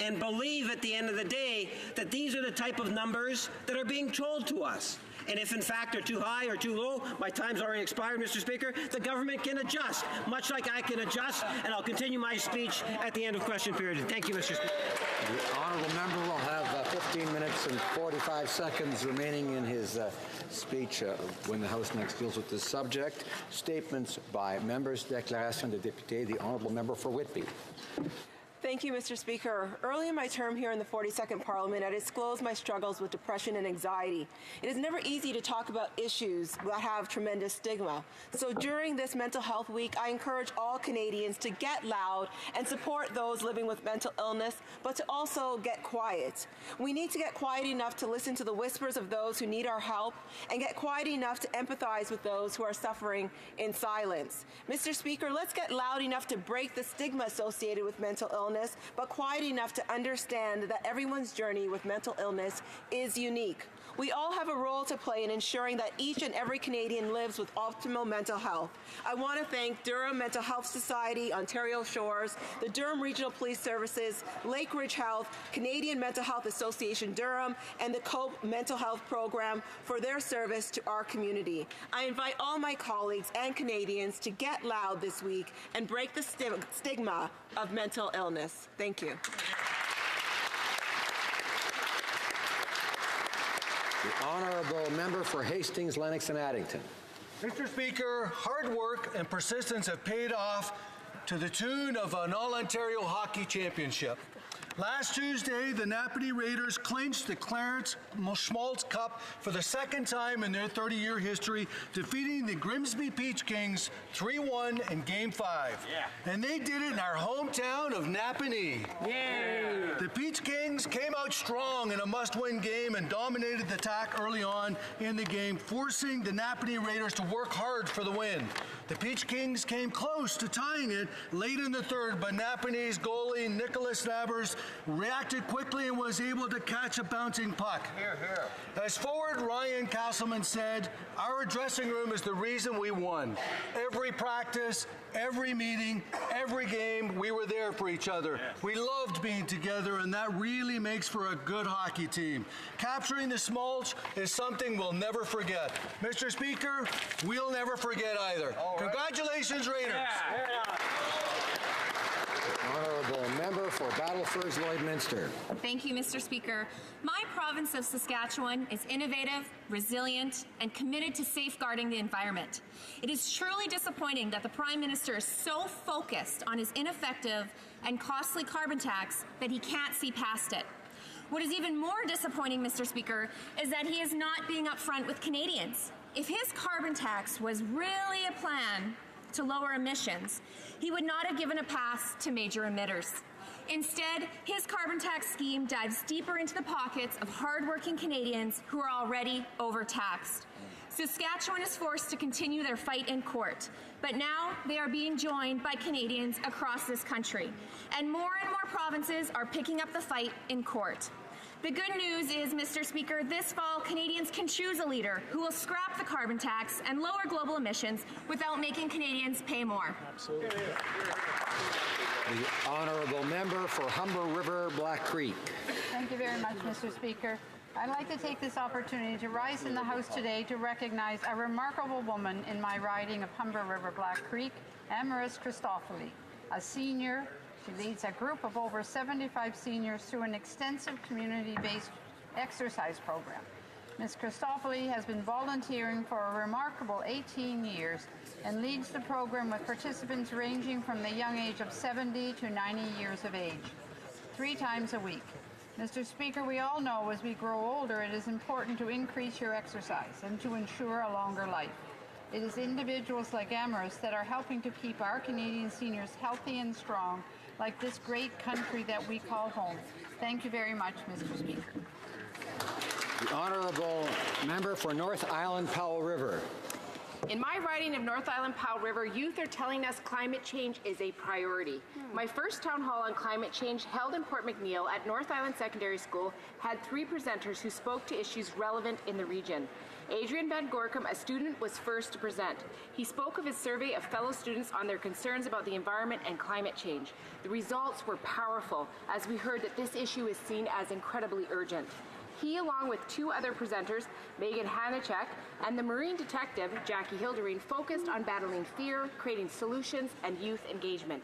and believe at the end of the day that these are the type of numbers that are being told to us. And if in fact they're too high or too low, my time's already expired, Mr. Speaker, the government can adjust, much like I can adjust, and I'll continue my speech at the end of question period. Thank you, Mr. Speaker. The honourable member will have 15 minutes and 45 seconds remaining in his speech when the House next deals with this subject. Statements by members. Déclaration de député. The honourable member for Whitby. Thank you, Mr. Speaker. Early in my term here in the 42nd Parliament, I disclosed my struggles with depression and anxiety. It is never easy to talk about issues that have tremendous stigma. So during this Mental Health Week, I encourage all Canadians to get loud and support those living with mental illness, but to also get quiet. We need to get quiet enough to listen to the whispers of those who need our help and get quiet enough to empathize with those who are suffering in silence. Mr. Speaker, let's get loud enough to break the stigma associated with mental illness, but quiet enough to understand that everyone's journey with mental illness is unique. We all have a role to play in ensuring that each and every Canadian lives with optimal mental health. I want to thank Durham Mental Health Society, Ontario Shores, the Durham Regional Police Services, Lake Ridge Health, Canadian Mental Health Association Durham, and the COPE Mental Health Program for their service to our community. I invite all my colleagues and Canadians to get loud this week and break the stigma of mental illness. Thank you. The honourable member for Hastings, Lennox and Addington. Mr. Speaker, hard work and persistence have paid off to the tune of an All-Ontario Hockey Championship. Last Tuesday, the Napanee Raiders clinched the Clarence Schmaltz Cup for the second time in their 30-year history, defeating the Grimsby Peach Kings 3-1 in Game 5. Yeah. And they did it in our hometown of Napanee. Yeah. The Peach Kings came out strong in a must-win game and dominated the attack early on in the game, forcing the Napanee Raiders to work hard for the win. The Peach Kings came close to tying it late in the third, but Napanee's goalie, Nicholas Nabbers, reacted quickly and was able to catch a bouncing puck. Here, here. As forward Ryan Castleman said, our dressing room is the reason we won. Every practice, every meeting, every game, we were there for each other. Yes. We loved being together, and that really makes for a good hockey team. Capturing the Smulch is something we'll never forget. Mr. Speaker, we'll never forget either. Congratulations, Raiders. Yeah. Honourable member for Battleford, Lloydminster. Thank you, Mr. Speaker. My province of Saskatchewan is innovative, resilient, and committed to safeguarding the environment. It is truly disappointing that the Prime Minister is so focused on his ineffective and costly carbon tax that he can't see past it. What is even more disappointing, Mr. Speaker, is that he is not being upfront with Canadians. If his carbon tax was really a plan to lower emissions, he would not have given a pass to major emitters. Instead, his carbon tax scheme dives deeper into the pockets of hardworking Canadians who are already overtaxed. Saskatchewan is forced to continue their fight in court, but now they are being joined by Canadians across this country, and more provinces are picking up the fight in court. The good news is, Mr. Speaker, this fall, Canadians can choose a leader who will scrap the carbon tax and lower global emissions without making Canadians pay more. Absolutely. The honourable member for Humber River, Black Creek. Thank you very much, Mr. Speaker. I'd like to take this opportunity to rise in the House today to recognize a remarkable woman in my riding of Humber River, Black Creek, Amaris Christophily, a senior. She leads a group of over 75 seniors through an extensive community-based exercise program. Ms. Christophily has been volunteering for a remarkable 18 years and leads the program with participants ranging from the young age of 70 to 90 years of age, 3 times a week. Mr. Speaker, we all know as we grow older, it is important to increase your exercise and to ensure a longer life. It is individuals like Amaris that are helping to keep our Canadian seniors healthy and strong, like this great country that we call home. Thank you very much, Mr. Speaker. The honourable member for North Island, Powell River. In my riding of North Island Powell River, youth are telling us climate change is a priority. My first town hall on climate change, held in Port McNeill at North Island Secondary School, had 3 presenters who spoke to issues relevant in the region. Adrian Van Gorkum, a student, was first to present. He spoke of his survey of fellow students on their concerns about the environment and climate change. The results were powerful, as we heard that this issue is seen as incredibly urgent. He, along with two other presenters, Megan Hanachek and the Marine detective, Jackie Hilderine, focused on battling fear, creating solutions, and youth engagement.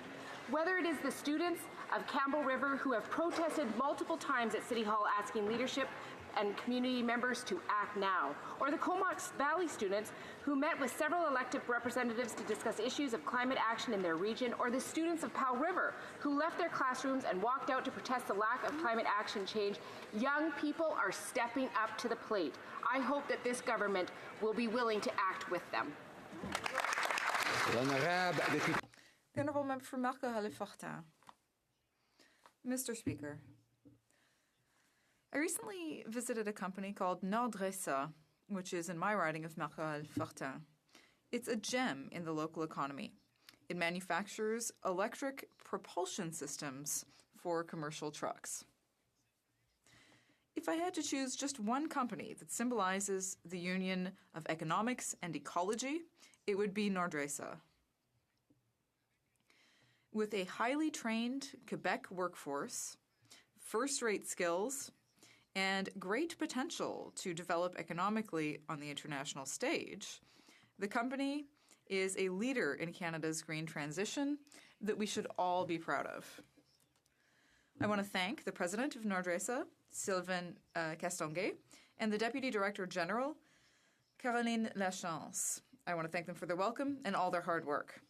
Whether it is the students of Campbell River who have protested multiple times at City Hall asking leadership and community members to act now, or the Comox Valley students who met with several elected representatives to discuss issues of climate action in their region, or the students of Powell River who left their classrooms and walked out to protest the lack of climate action change, young people are stepping up to the plate. I hope that this government will be willing to act with them. The Honourable Member for Marcotte-Fortin. Mr. Speaker, I recently visited a company called Nordresa, which is in my riding of Marcotte-Fortin. It's a gem in the local economy. It manufactures electric propulsion systems for commercial trucks. If I had to choose just one company that symbolizes the union of economics and ecology, it would be Nordresa. With a highly trained Quebec workforce, first-rate skills, and great potential to develop economically on the international stage, the company is a leader in Canada's green transition that we should all be proud of. I want to thank the president of Nordresa, Sylvain Castonguay, and the Deputy Director General, Caroline Lachance. I want to thank them for their welcome and all their hard work.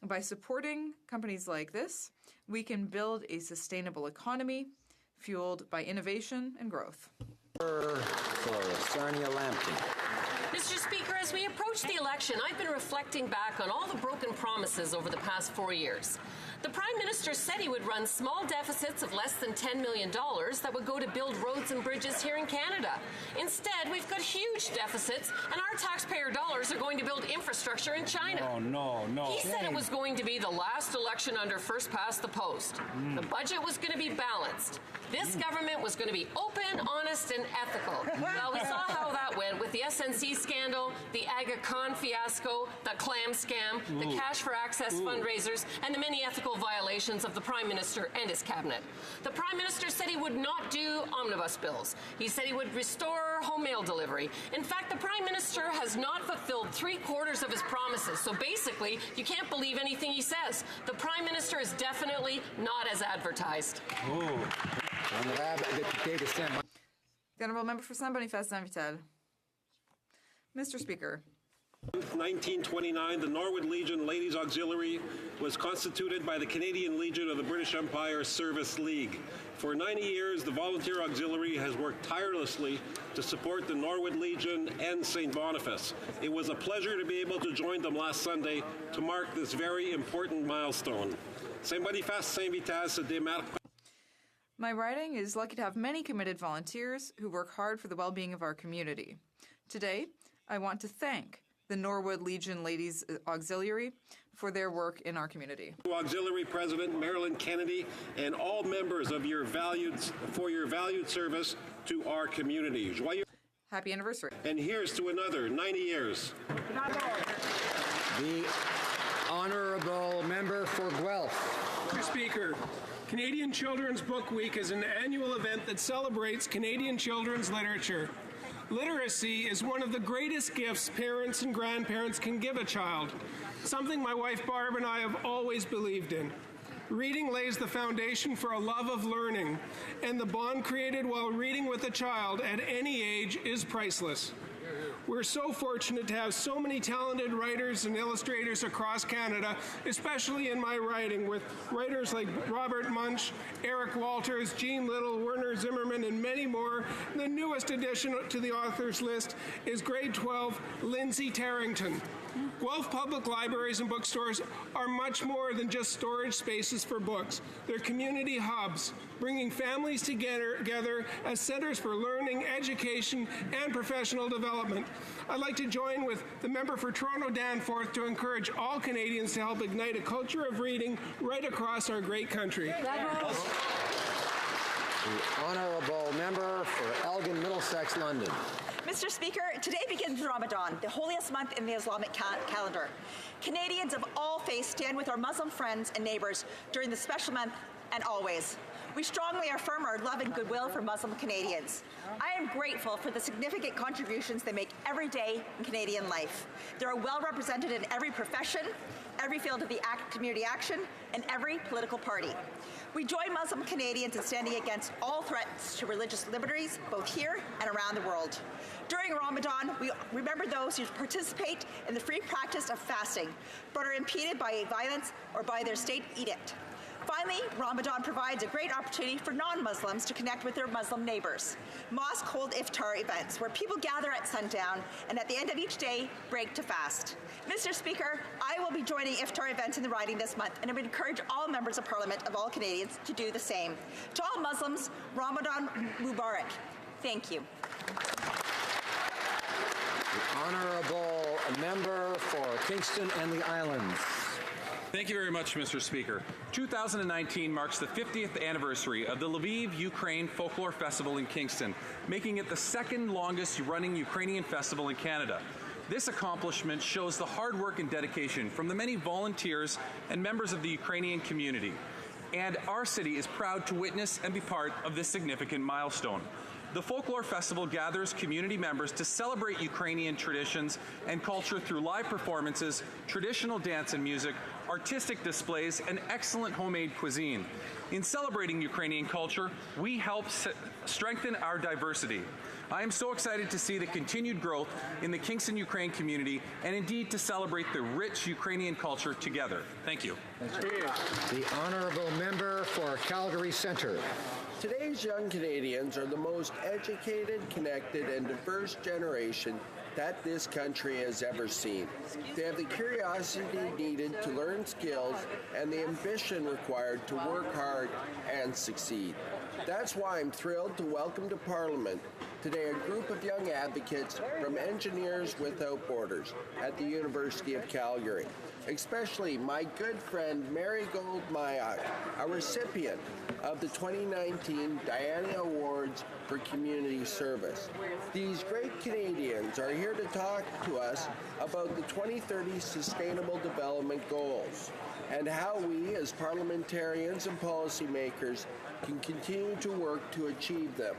By supporting companies like this, we can build a sustainable economy fueled by innovation and growth. Sarnia Lampton. Mr. Speaker, as we approach the election, I've been reflecting back on all the broken promises over the past 4 years. The Prime Minister said he would run small deficits of less than $10 million that would go to build roads and bridges here in Canada. Instead, we've got huge deficits, and our taxpayer dollars are going to build infrastructure in China. Oh, no. He said it was going to be the last election under first past the post. The budget was going to be balanced. This government was going to be open, honest, and ethical. Well, we saw how that went with the SNC scandal, the Aga Khan fiasco, the clam scam, the Cash for Access fundraisers, and the many ethical violations of the Prime Minister and his cabinet. The Prime Minister said he would not do omnibus bills. He said he would restore home mail delivery. In fact, the Prime Minister has not fulfilled 3/4 of his promises. So basically, you can't believe anything he says. The Prime Minister is definitely not as advertised. The Honourable Member for Saint-Boniface-Saint-Vital. Mr. Speaker, 1929, the Norwood Legion Ladies Auxiliary was constituted by the Canadian Legion of the British Empire Service League. For 90 years, the Volunteer Auxiliary has worked tirelessly to support the Norwood Legion and St. Boniface. It was a pleasure to be able to join them last Sunday to mark this very important milestone. St. Boniface Saint-Vital se démarque. my riding is lucky to have many committed volunteers who work hard for the well-being of our community. Today, I want to thank the Norwood Legion Ladies Auxiliary for their work in our community. Auxiliary President Marilyn Kennedy and all members of your valued service to our community. Happy anniversary. And here's to another 90 years. The Honourable Member for Guelph. Mr. Speaker, Canadian Children's Book Week is an annual event that celebrates Canadian children's literature. Literacy is one of the greatest gifts parents and grandparents can give a child, something my wife Barb and I have always believed in. Reading lays the foundation for a love of learning, and the bond created while reading with a child at any age is priceless. We're so fortunate to have so many talented writers and illustrators across Canada, especially in my writing, with writers like Robert Munch, Eric Walters, Jean Little, Werner Zimmerman, and many more. The newest addition to the authors list is grade 12, Lindsay Tarrington. Guelph Public Libraries and bookstores are much more than just storage spaces for books. They're community hubs, bringing families together as centers for learning, education, and professional development. I'd like to join with the member for Toronto Danforth to encourage all Canadians to help ignite a culture of reading right across our great country. The Honourable Member for Elgin, Middlesex, London. Mr. Speaker, today begins Ramadan, the holiest month in the Islamic calendar. Canadians of all faiths stand with our Muslim friends and neighbours during this special month and always. We strongly affirm our love and goodwill for Muslim Canadians. I am grateful for the significant contributions they make every day in Canadian life. They are well represented in every profession, every field of the community action, and every political party. We join Muslim Canadians in standing against all threats to religious liberties, both here and around the world. During Ramadan, we remember those who participate in the free practice of fasting, but are impeded by violence or by their state edict. Finally, Ramadan provides a great opportunity for non-Muslims to connect with their Muslim neighbors. Mosques hold iftar events where people gather at sundown and at the end of each day break to fast. Mr. Speaker, I will be joining iftar events in the riding this month, and I would encourage all members of Parliament of all Canadians to do the same. To all Muslims, Ramadan Mubarak. Thank you. The Honourable Member for Kingston and the Islands. Thank you very much, Mr. Speaker. 2019 marks the 50th anniversary of the Lviv Ukraine Folklore Festival in Kingston, making it the second longest running Ukrainian festival in Canada. This accomplishment shows the hard work and dedication from the many volunteers and members of the Ukrainian community. And our city is proud to witness and be part of this significant milestone. The Folklore Festival gathers community members to celebrate Ukrainian traditions and culture through live performances, traditional dance and music, artistic displays, and excellent homemade cuisine. In celebrating Ukrainian culture, we help strengthen our diversity. I am so excited to see the continued growth in the Kingston Ukraine community and indeed to celebrate the rich Ukrainian culture together. Thank you. The Honourable Member for Calgary Centre. Today's young Canadians are the most educated, connected, and diverse generation that this country has ever seen. They have the curiosity needed to learn skills and the ambition required to work hard and succeed. That's why I'm thrilled to welcome to Parliament today a group of young advocates from Engineers Without Borders at the University of Calgary, especially my good friend Marigold Mayak, a recipient of the 2019 Diana Awards for Community Service. These great Canadians are here to talk to us about the 2030 Sustainable Development Goals and how we as parliamentarians and policymakers can continue to work to achieve them.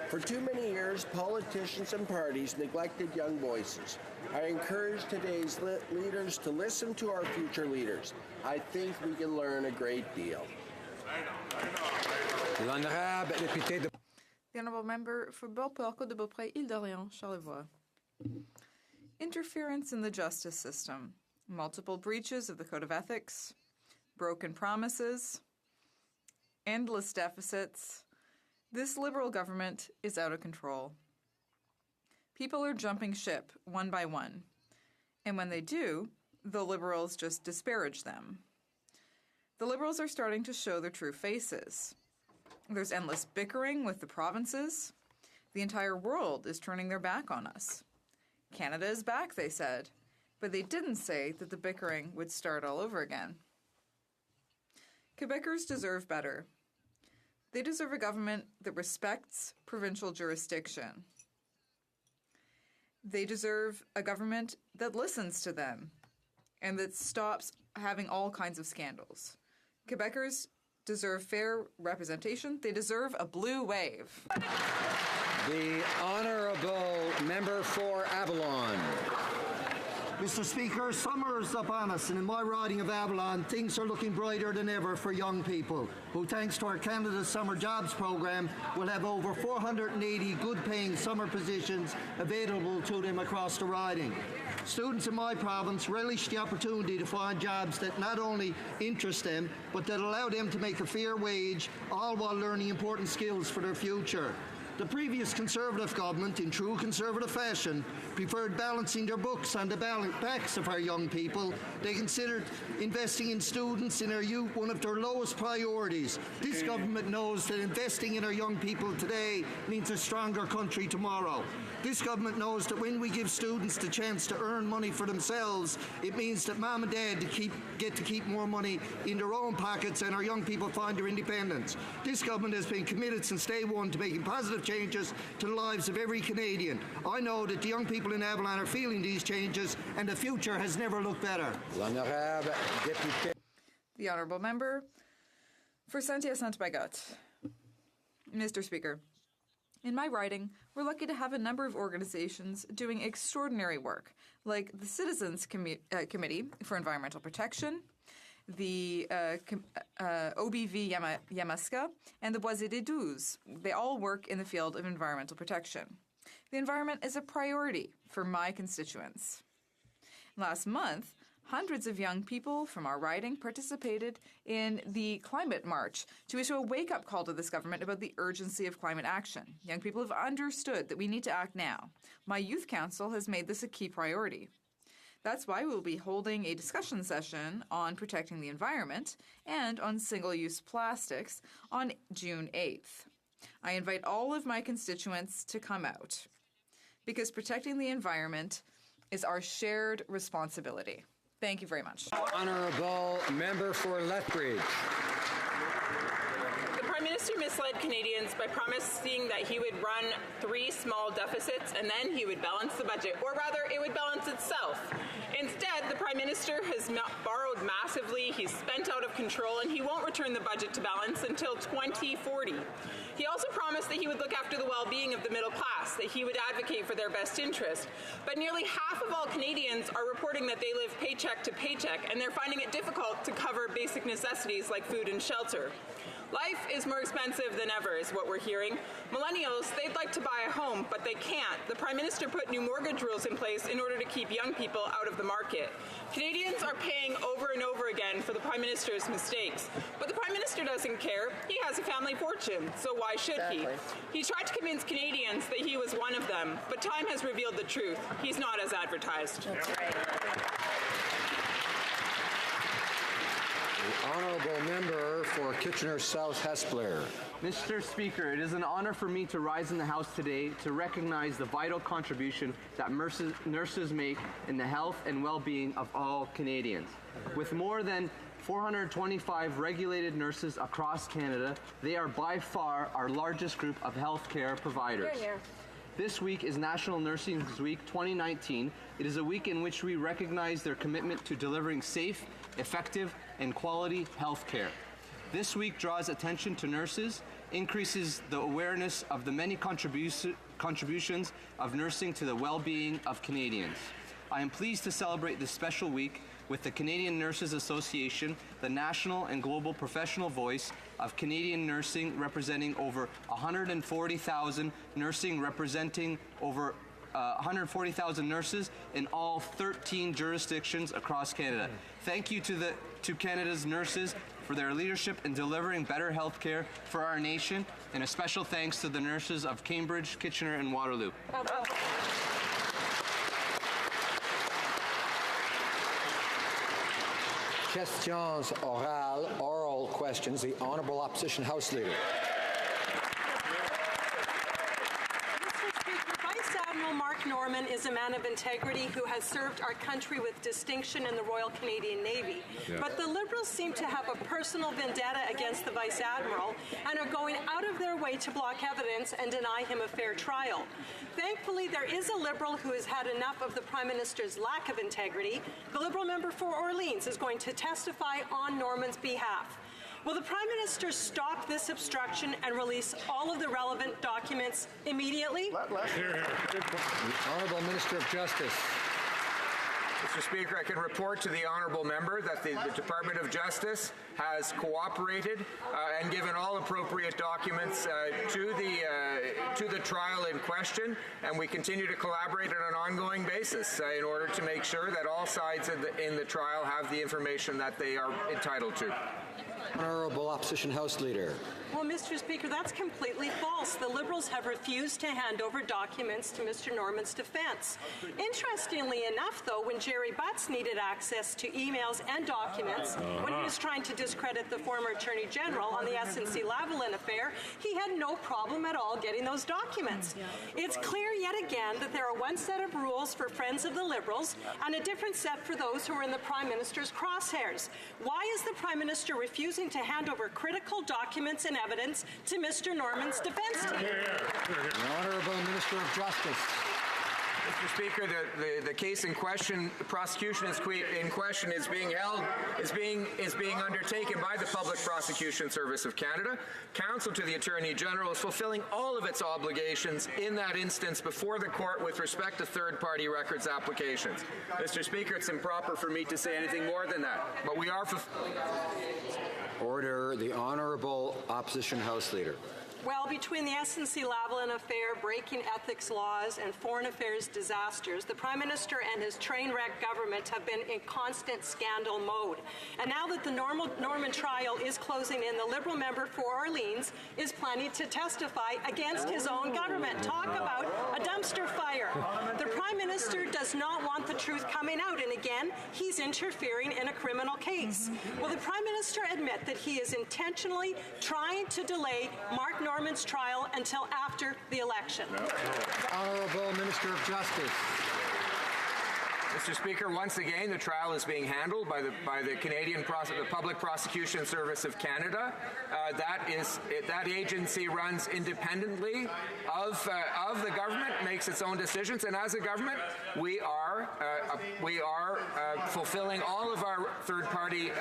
For too many years, politicians and parties neglected young voices. I encourage today's leaders to listen to our future leaders. I think we can learn a great deal. The Honourable Member for Beauport, Côte de Beaupré, Île-d'Orléans, Charlevoix. Interference in the justice system, multiple breaches of the Code of Ethics, broken promises, endless deficits. This Liberal government is out of control. People are jumping ship one by one, and when they do, the Liberals just disparage them. The Liberals are starting to show their true faces. There's endless bickering with the provinces. The entire world is turning their back on us. Canada is back, they said, but they didn't say that the bickering would start all over again. Quebecers deserve better. They deserve a government that respects provincial jurisdiction. They deserve a government that listens to them and that stops having all kinds of scandals. Quebecers deserve fair representation. They deserve a blue wave. The Honourable Member for Avalon. Mr. Speaker, summer is upon us, and in my riding of Avalon, things are looking brighter than ever for young people, who, thanks to our Canada Summer Jobs Programme, will have over 480 good-paying summer positions available to them across the riding. Students in my province relish the opportunity to find jobs that not only interest them, but that allow them to make a fair wage, all while learning important skills for their future. The previous Conservative government, in true Conservative fashion, preferred balancing their books on the backs of our young people. They considered investing in students in their youth one of their lowest priorities. This government knows that investing in our young people today means a stronger country tomorrow. This government knows that when we give students the chance to earn money for themselves, it means that mom and dad get to keep more money in their own pockets and our young people find their independence. This government has been committed since day one to making positive changes to the lives of every Canadian. I know that the young people in Avalon are feeling these changes, and the future has never looked better. L'honorable député. The Honourable Member for Saint-Hyacinthe-Bagotte. Mr. Speaker, in my riding, we're lucky to have a number of organizations doing extraordinary work, like the Citizens Committee for Environmental Protection, the OBV Yamaska, and the Boisé des Douze. They all work in the field of environmental protection. The environment is a priority for my constituents. Last month, hundreds of young people from our riding participated in the Climate March to issue a wake-up call to this government about the urgency of climate action. Young people have understood that we need to act now. My youth council has made this a key priority. That's why we'll be holding a discussion session on protecting the environment and on single-use plastics on June 8th. I invite all of my constituents to come out, because protecting the environment is our shared responsibility. Thank you very much. Honourable Member for Lethbridge. The Prime Minister misled Canadians by promising that he would run 3 small deficits and then he would balance the budget, or rather, it would balance itself. Instead, the Prime Minister has borrowed massively, he's spent out of control, and he won't return the budget to balance until 2040. He also promised that he would look after the well-being of the middle class, that he would advocate for their best interest. But nearly half of all Canadians are reporting that they live paycheck to paycheck, and they're finding it difficult to cover basic necessities like food and shelter. Life is more expensive than ever, is what we're hearing. Millennials, they'd like to buy a home, but they can't. The Prime Minister put new mortgage rules in place in order to keep young people out of the market. Canadians are paying over and over again for the Prime Minister's mistakes. But the Prime Minister doesn't care. He has a family fortune, so why should he? He tried to convince Canadians that he was one of them, but time has revealed the truth. He's not as advertised. The Honourable Member for Kitchener South Hespeler. Mr. Speaker, it is an honor for me to rise in the House today to recognize the vital contribution that nurses make in the health and well-being of all Canadians. With more than 425 regulated nurses across Canada, they are by far our largest group of healthcare providers. This week is National Nursing Week 2019. It is a week in which we recognize their commitment to delivering safe, effective, and quality health care. This week draws attention to nurses, increases the awareness of the many contributions of nursing to the well-being of Canadians. I am pleased to celebrate this special week with the Canadian Nurses Association, the national and global professional voice of Canadian nursing, representing over 140,000 nurses in all 13 jurisdictions across Canada. Thank you to Canada's nurses for their leadership in delivering better health care for our nation, and a special thanks to the nurses of Cambridge, Kitchener, and Waterloo. Questions orales, oral questions. The Honourable Opposition House Leader. Mark Norman is a man of integrity who has served our country with distinction in the Royal Canadian Navy. Yeah. But the Liberals seem to have a personal vendetta against the Vice Admiral and are going out of their way to block evidence and deny him a fair trial. Thankfully, there is a Liberal who has had enough of the Prime Minister's lack of integrity. The Liberal member for Orleans is going to testify on Norman's behalf. Will the Prime Minister stop this obstruction and release all of the relevant documents immediately? The Honourable Minister of Justice. Mr. Speaker, I can report to the honourable member that the Department of Justice has cooperated and given all appropriate documents to the trial in question, and we continue to collaborate on an ongoing basis in order to make sure that all sides in the trial have the information that they are entitled to. Honourable Opposition House Leader. Well, Mr. Speaker, that's completely false. The Liberals have refused to hand over documents to Mr. Norman's defence. Interestingly enough, though, when Jerry Butts needed access to emails and documents when he was trying to discredit the former Attorney General on the SNC-Lavalin affair, he had no problem at all getting those documents. It's clear yet again that there are one set of rules for friends of the Liberals and a different set for those who are in the Prime Minister's crosshairs. Why Why is the Prime Minister refusing to hand over critical documents and evidence to Mr. Norman's defense team? The Honourable Minister of Justice. Mr. Speaker, the case in question, the prosecution in question is being undertaken by the Public Prosecution Service of Canada. Counsel to the Attorney General is fulfilling all of its obligations in that instance before the court with respect to third-party records applications. Mr. Speaker, it's improper for me to say anything more than that, but we are Order. The Honourable Opposition House Leader. Well, between the SNC-Lavalin affair, breaking ethics laws, and foreign affairs disasters, the Prime Minister and his train wreck government have been in constant scandal mode. And now that the Norman trial is closing in, the Liberal member for Orleans is planning to testify against his own government. Talk about a dumpster fire. The Prime Minister does not want the truth coming out, and again, he's interfering in a criminal case. Will the Prime Minister admit that he is intentionally trying to delay Mark Norman's trial until after the election? Honourable Minister of Justice. Mr. Speaker, once again, the trial is being handled by the the Public Prosecution Service of Canada. That agency runs independently of the government, makes its own decisions, and as a government, we are fulfilling all of our third-party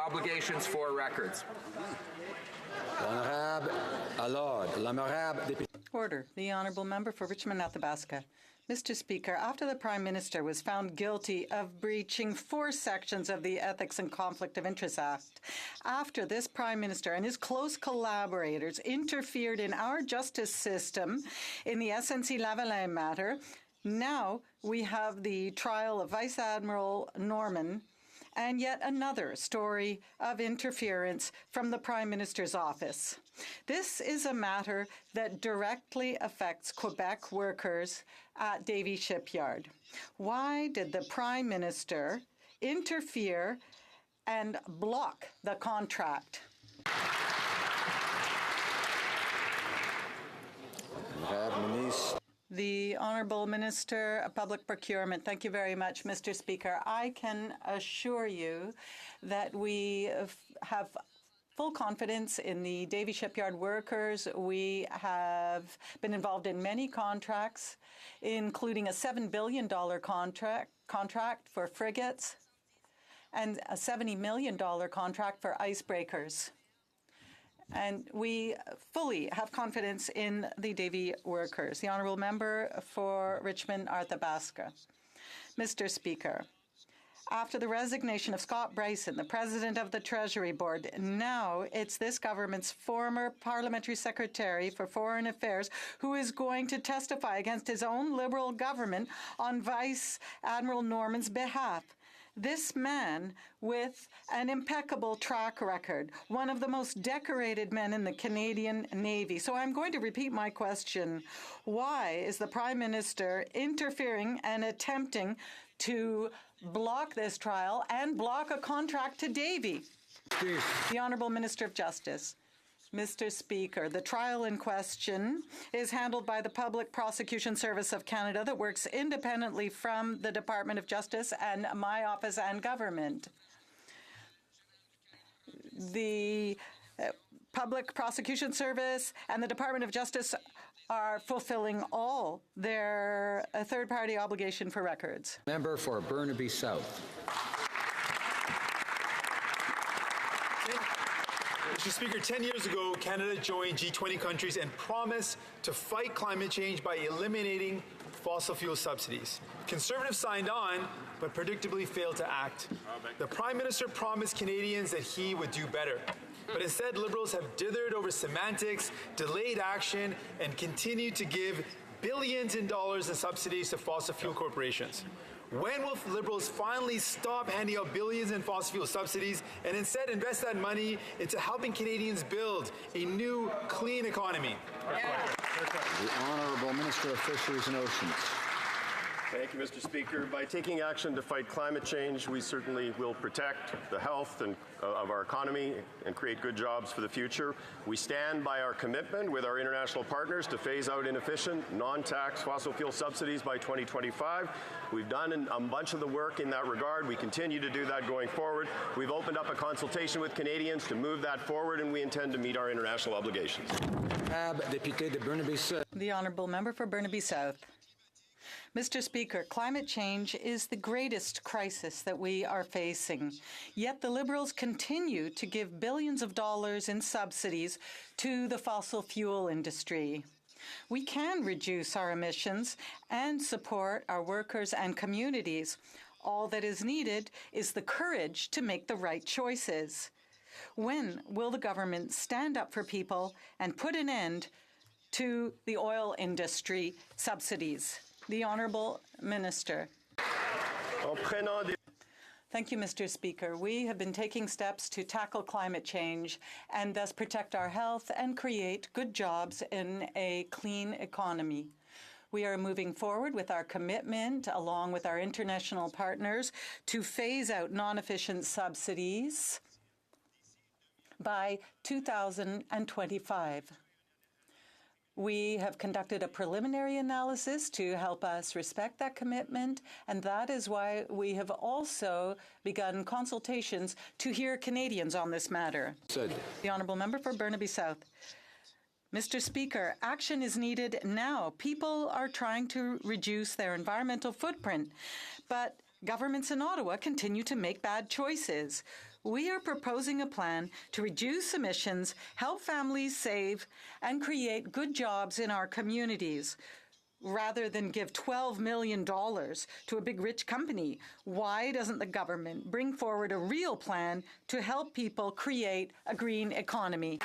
obligations for records. Order. The Honourable Member for Richmond Athabasca. Mr. Speaker, after the Prime Minister was found guilty of breaching 4 sections of the Ethics and Conflict of Interest Act, after this Prime Minister and his close collaborators interfered in our justice system in the SNC-Lavalin matter, now we have the trial of Vice Admiral Norman and yet another story of interference from the Prime Minister's office. This is a matter that directly affects Quebec workers at Davie Shipyard. Why did the Prime Minister interfere and block the contract? The Honourable Minister of Public Procurement. Thank you very much, Mr. Speaker. I can assure you that we have full confidence in the Davie Shipyard workers. We have been involved in many contracts, including a $7 billion contract for frigates and a $70 million contract for icebreakers. And we fully have confidence in the Davie workers. The Honourable Member for Richmond Athabasca. Mr. Speaker, after the resignation of Scott Bryson, the President of the Treasury Board, now it's this government's former Parliamentary Secretary for Foreign Affairs who is going to testify against his own Liberal government on Vice Admiral Norman's behalf. This man with an impeccable track record, one of the most decorated men in the Canadian Navy. So I'm going to repeat my question. Why is the Prime Minister interfering and attempting to block this trial and block a contract to Davie? The Honourable Minister of Justice. Mr. Speaker, the trial in question is handled by the Public Prosecution Service of Canada that works independently from the Department of Justice and my office and government. The Public Prosecution Service and the Department of Justice are fulfilling all their third-party obligation for records. Member for Burnaby South. Mr. Speaker, 10 years ago, Canada joined G20 countries and promised to fight climate change by eliminating fossil fuel subsidies. Conservatives signed on, but predictably failed to act. The Prime Minister promised Canadians that he would do better. But instead, Liberals have dithered over semantics, delayed action, and continue to give billions in dollars in subsidies to fossil fuel corporations. When will Liberals finally stop handing out billions in fossil fuel subsidies and instead invest that money into helping Canadians build a new, clean economy? The Honourable Minister of Fisheries and Oceans. Thank you, Mr. Speaker. By taking action to fight climate change, we certainly will protect the health of our economy and create good jobs for the future. We stand by our commitment with our international partners to phase out inefficient, non-tax fossil fuel subsidies by 2025. We've done a bunch of the work in that regard. We continue to do that going forward. We've opened up a consultation with Canadians to move that forward, and we intend to meet our international obligations. The Honourable Member for Burnaby South. Mr. Speaker, climate change is the greatest crisis that we are facing. Yet the Liberals continue to give billions of dollars in subsidies to the fossil fuel industry. We can reduce our emissions and support our workers and communities. All that is needed is the courage to make the right choices. When will the government stand up for people and put an end to the oil industry subsidies? The Honourable Minister. Thank you, Mr. Speaker. We have been taking steps to tackle climate change and thus protect our health and create good jobs in a clean economy. We are moving forward with our commitment, along with our international partners, to phase out non-efficient subsidies by 2025. We have conducted a preliminary analysis to help us respect that commitment, and that is why we have also begun consultations to hear Canadians on this matter. The Honourable Member for Burnaby South. Mr. Speaker, action is needed now. People are trying to reduce their environmental footprint, but governments in Ottawa continue to make bad choices. We are proposing a plan to reduce emissions, help families save, and create good jobs in our communities. Rather than give $12 million to a big rich company, why doesn't the government bring forward a real plan to help people create a green economy?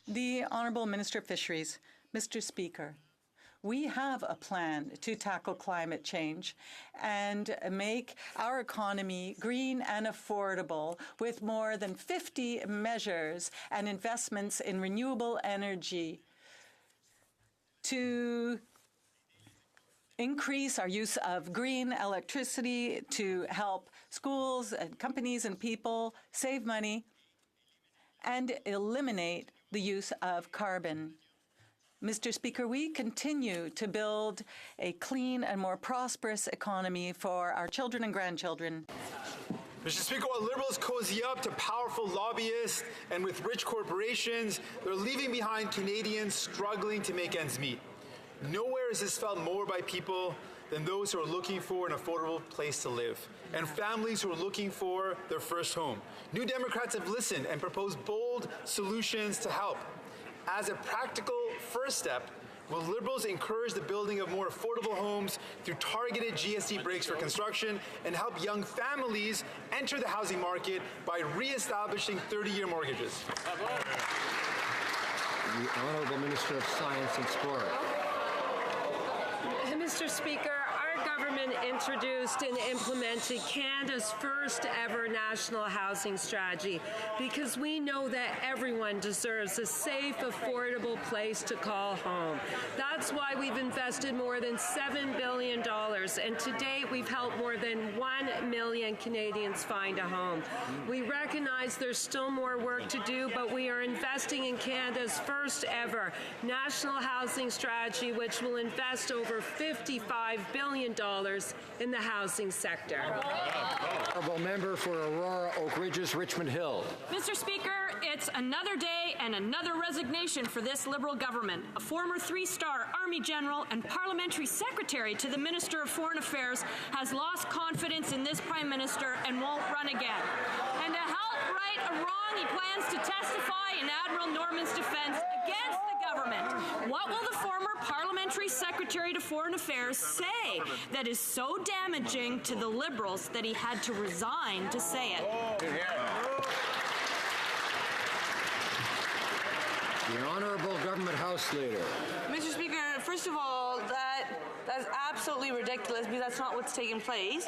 The Honourable Minister of Fisheries. Mr. Speaker, we have a plan to tackle climate change and make our economy green and affordable with more than 50 measures and investments in renewable energy to increase our use of green electricity, to help schools and companies and people save money and eliminate the use of carbon. Mr. Speaker, we continue to build a clean and more prosperous economy for our children and grandchildren. Mr. Speaker, while Liberals cozy up to powerful lobbyists and with rich corporations, they're leaving behind Canadians struggling to make ends meet. Nowhere is this felt more by people than those who are looking for an affordable place to live, and families who are looking for their first home. New Democrats have listened and proposed bold solutions to help. As a practical first step, will Liberals encourage the building of more affordable homes through targeted GST breaks for construction and help young families enter the housing market by re-establishing 30-year mortgages? The Honourable Minister of Science and Sport. Mr. Speaker, our government introduced and implemented Canada's first ever national housing strategy because we know that everyone deserves a safe, affordable place to call home. That's why we've invested more than $7 billion, and to date we've helped more than 1 million Canadians find a home. We recognize there's still more work to do, but we are investing in Canada's first ever national housing strategy, which will invest over $55 billion in the housing sector. Honourable Member for Aurora, Oak Ridges, Richmond Hill. Mr. Speaker, it's another day and another resignation for this Liberal government. A former three-star Army General and Parliamentary Secretary to the Minister of Foreign Affairs has lost confidence in this Prime Minister and won't run again. And to help right a wrong, he plans to testify in Admiral Norman's defense against the government. What will the former Parliamentary Secretary to Foreign Affairs say that is so damaging to the Liberals that he had to resign to say it? The Honourable Government House Leader. Mr. Speaker, first of all, that's absolutely ridiculous because that's not what's taking place.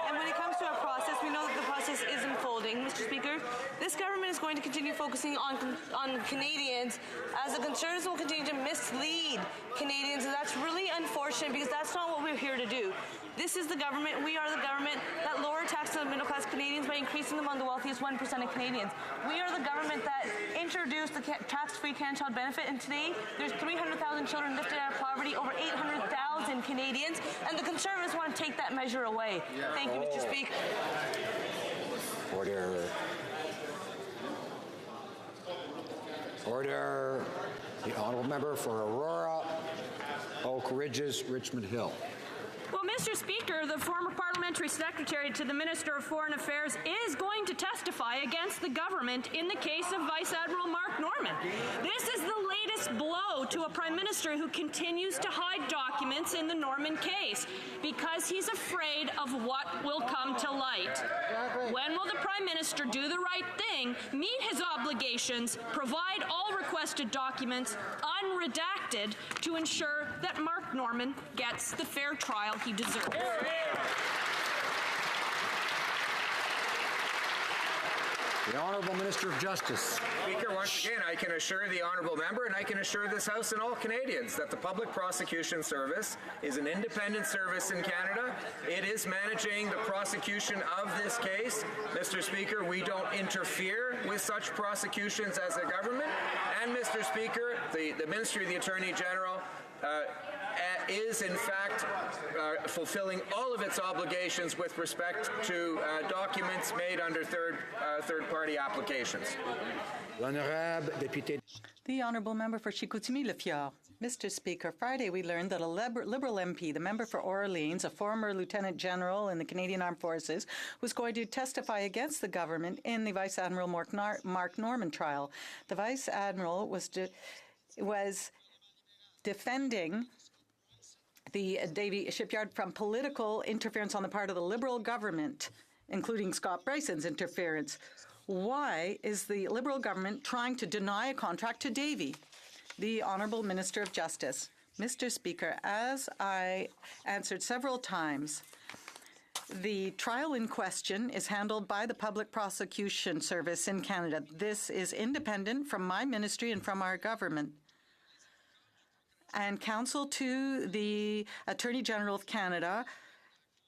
And when it comes to a process, we know that the process is unfolding. Mr. Speaker, this government is going to continue focusing on Canadians, as the Conservatives will continue to mislead Canadians, and that's really unfortunate because that's not what we're here to do. This is the government, we are the government that lower taxes on middle-class Canadians by increasing them on the wealthiest 1% of Canadians. We are the government that introduced the tax-free can-child benefit, and today there's 300,000 children lifted out of poverty, over 800,000 Canadians, and the Conservatives want to take that measure away. Thank you, Mr. Speaker. Order. Order. The honourable member for Aurora, Oak Ridges, Richmond Hill. Well, Mr. Speaker, the former parliamentary secretary to the Minister of Foreign Affairs is going to testify against the government in the case of Vice Admiral Mark Norman. This is the latest blow to a prime minister who continues to hide documents in the Norman case because he's afraid of what will come to light. When will the prime minister do the right thing, meet his obligations, provide all requested documents unredacted to ensure that Mark Norman gets the fair trial he deserves? The Honourable Minister of Justice. Speaker, once again, I can assure the honourable member and I can assure this House and all Canadians that the Public Prosecution Service is an independent service in Canada. It is managing the prosecution of this case. Mr. Speaker, we don't interfere with such prosecutions as a government. And Mr. Speaker, the Ministry of the Attorney General is in fact fulfilling all of its obligations with respect to documents made under third-party applications. The honourable member for Chicoutimi-Le Mr. Speaker, Friday we learned that a Liberal MP, the member for Orleans, a former Lieutenant General in the Canadian Armed Forces, was going to testify against the government in the Vice Admiral Mark Norman trial. The Vice Admiral was defending the Davie shipyard from political interference on the part of the Liberal government, including Scott Bryson's interference. Why is the Liberal government trying to deny a contract to Davie? The Honourable Minister of Justice. Mr. Speaker, as I answered several times, the trial in question is handled by the Public Prosecution Service in Canada. This is independent from my ministry and from our government. And counsel to the Attorney General of Canada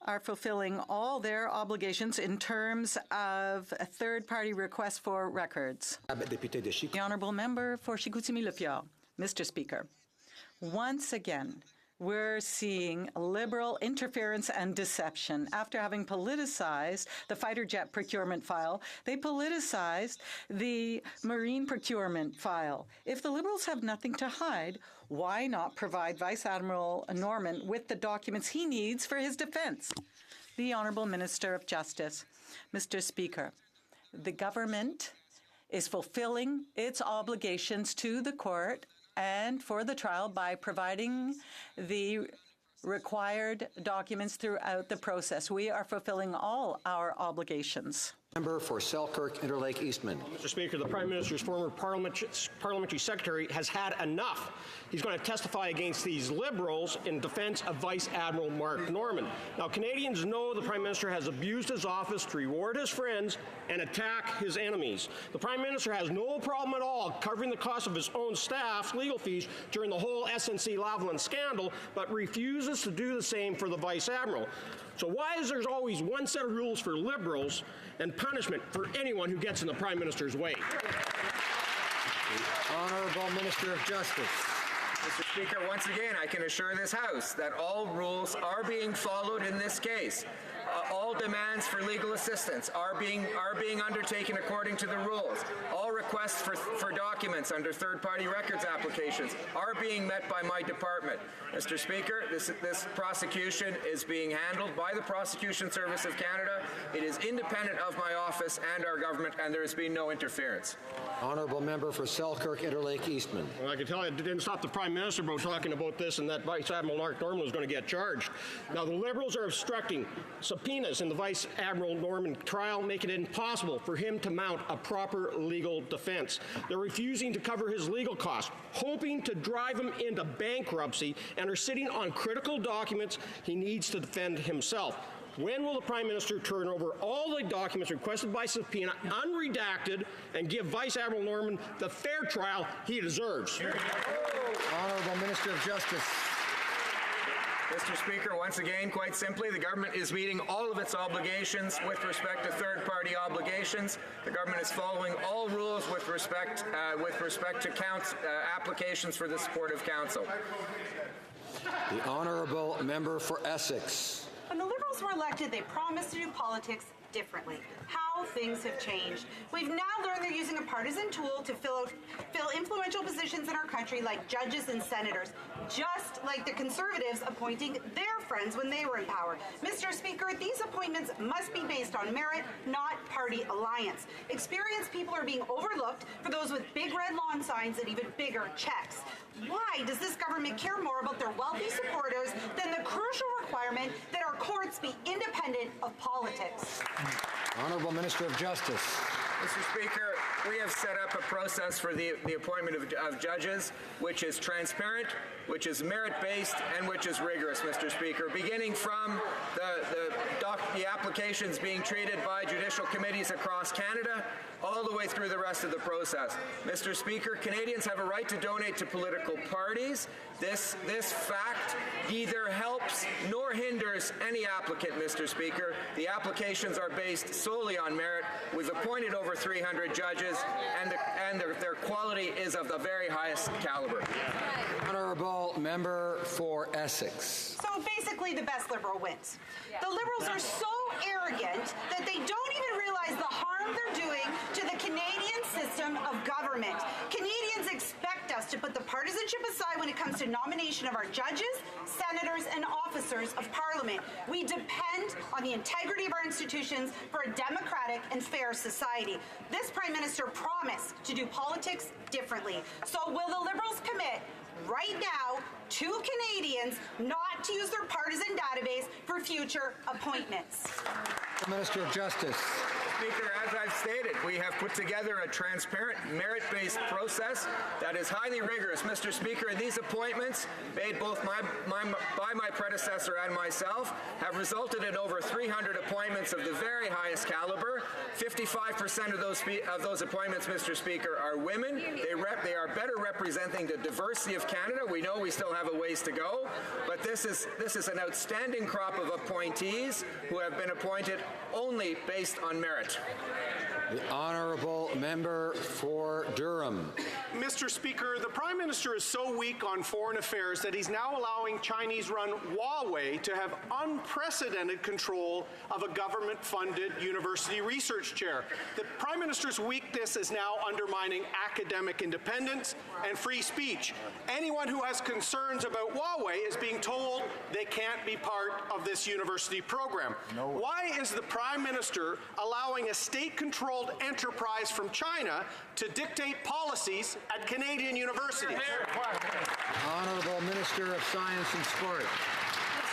are fulfilling all their obligations in terms of a third-party request for records. The Honourable Member for Chicoutimi-Le Mr. Speaker, once again, we're seeing Liberal interference and deception. After having politicized the fighter jet procurement file, they politicized the marine procurement file. If the Liberals have nothing to hide, why not provide Vice Admiral Norman with the documents he needs for his defense? The Honourable Minister of Justice. Mr. Speaker, the government is fulfilling its obligations to the court and for the trial by providing the required documents throughout the process. We are fulfilling all our obligations. Member for Selkirk, Interlake, Eastman. Mr. Speaker, the Prime Minister's former parliamentary secretary has had enough. He's going to testify against these Liberals in defense of Vice Admiral Mark Norman. Now, Canadians know the Prime Minister has abused his office to reward his friends and attack his enemies. The Prime Minister has no problem at all covering the cost of his own staff's legal fees during the whole SNC-Lavalin scandal, but refuses to do the same for the Vice Admiral. So why is there always one set of rules for Liberals and punishment for anyone who gets in the Prime Minister's way? The Honourable Minister of Justice. Mr. Speaker, once again, I can assure this House that all rules are being followed in this case. All demands for legal assistance are being undertaken according to the rules. All requests for documents under third-party records applications are being met by my department. Mr. Speaker, this prosecution is being handled by the Prosecution Service of Canada. It is independent of my office and our government, and there has been no interference. Honourable Member for Selkirk, Interlake, Eastman. Well, I can tell you, it didn't stop the Prime Minister from talking about this and that Vice Admiral Mark Norman was going to get charged. Now, the Liberals are obstructing subpoenas in the Vice Admiral Norman trial, making it impossible for him to mount a proper legal defense. They're refusing to cover his legal costs, hoping to drive him into bankruptcy, and are sitting on critical documents he needs to defend himself. When will the Prime Minister turn over all the documents requested by subpoena, unredacted, and give Vice Admiral Norman the fair trial he deserves? Honourable Minister of Justice. Mr. Speaker, once again, quite simply, the government is meeting all of its obligations with respect to third-party obligations. The government is following all rules with respect to applications for the support of counsel. The Honourable Member for Essex. When the Liberals were elected, they promised to do politics differently. How things have changed. We've now learned they're using a partisan tool to fill influential positions in our country like judges and senators, just like the Conservatives appointing their friends when they were in power. Mr. Speaker, these appointments must be based on merit, not party alliance. Experienced people are being overlooked for those with big red lawn signs and even bigger checks. Why does this government care more about their wealthy supporters than the crucial requirement that our courts be independent of politics? Honourable Minister of Justice. Mr. Speaker, we have set up a process for the appointment of judges which is transparent, which is merit-based, and which is rigorous, Mr. Speaker, beginning from the applications being treated by judicial committees across Canada all the way through the rest of the process. Mr. Speaker, Canadians have a right to donate to political parties. This fact neither helps nor hinders any applicant, Mr. Speaker. The applications are based solely on merit. We've appointed over 300 judges, and their quality is of the very highest caliber. Honourable Member for Essex. So basically, the best Liberal wins. The Liberals are so arrogant that they don't even realize the harm they're doing to the Canadian system of government. Canadians expect us to put the partisanship aside when it comes to nomination of our judges, senators, and officers of Parliament. We depend on the integrity of our institutions for a democratic and fair society. This Prime Minister promised to do politics differently. So will the Liberals commit right now to Canadians not to use their partisan database for future appointments? The Minister of Justice. Speaker, as I've stated, we have put together a transparent, merit-based process that is highly rigorous. Mr. Speaker, these appointments, made both by my predecessor and myself, have resulted in over 300 appointments of the very highest caliber. 55% of those appointments, Mr. Speaker, are women. They are better representing the diversity of Canada. We know we still have a ways to go, but this is an outstanding crop of appointees who have been appointed only based on merit. The Honourable Member for Durham. Mr. Speaker, the Prime Minister is so weak on foreign affairs that he's now allowing Chinese-run Huawei to have unprecedented control of a government-funded university research chair. The Prime Minister's weakness is now undermining academic independence and free speech. Anyone who has concerns about Huawei is being told they can't be part of this university program. No. Why is the Prime Minister allowing a state-controlled enterprise from China to dictate policies at Canadian universities? Honourable Minister of Science and Sport.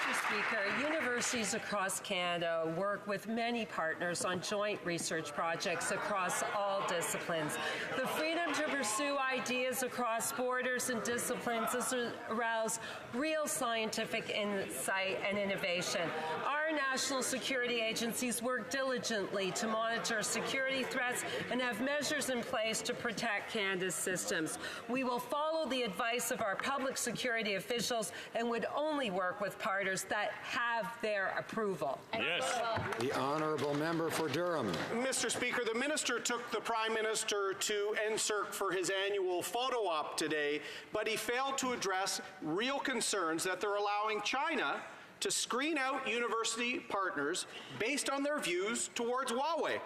Mr. Speaker, universities across Canada work with many partners on joint research projects across all disciplines. The freedom to pursue ideas across borders and disciplines has aroused real scientific insight and innovation. Our national security agencies work diligently to monitor security threats and have measures in place to protect Canada's systems. We will follow the advice of our public security officials and would only work with partners that have their approval. Yes. The Honourable Member for Durham. Mr. Speaker, the Minister took the Prime Minister to NSERC for his annual photo op today, but he failed to address real concerns that they're allowing China to screen out university partners based on their views towards Huawei.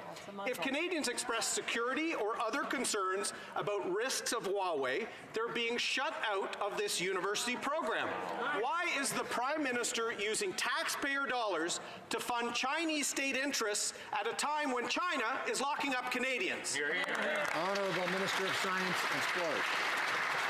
If Canadians express security or other concerns about risks of Huawei, they're being shut out of this university program. Why is the Prime Minister using taxpayer dollars to fund Chinese state interests at a time when China is locking up Canadians? Honourable Minister of Science and Sport.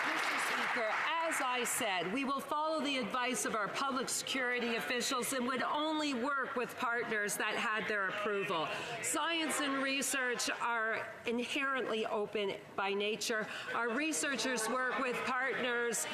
Mr. Speaker, as I said, we will follow follow the advice of our public security officials and would only work with partners that had their approval. Science and research are inherently open by nature. Our researchers work with partners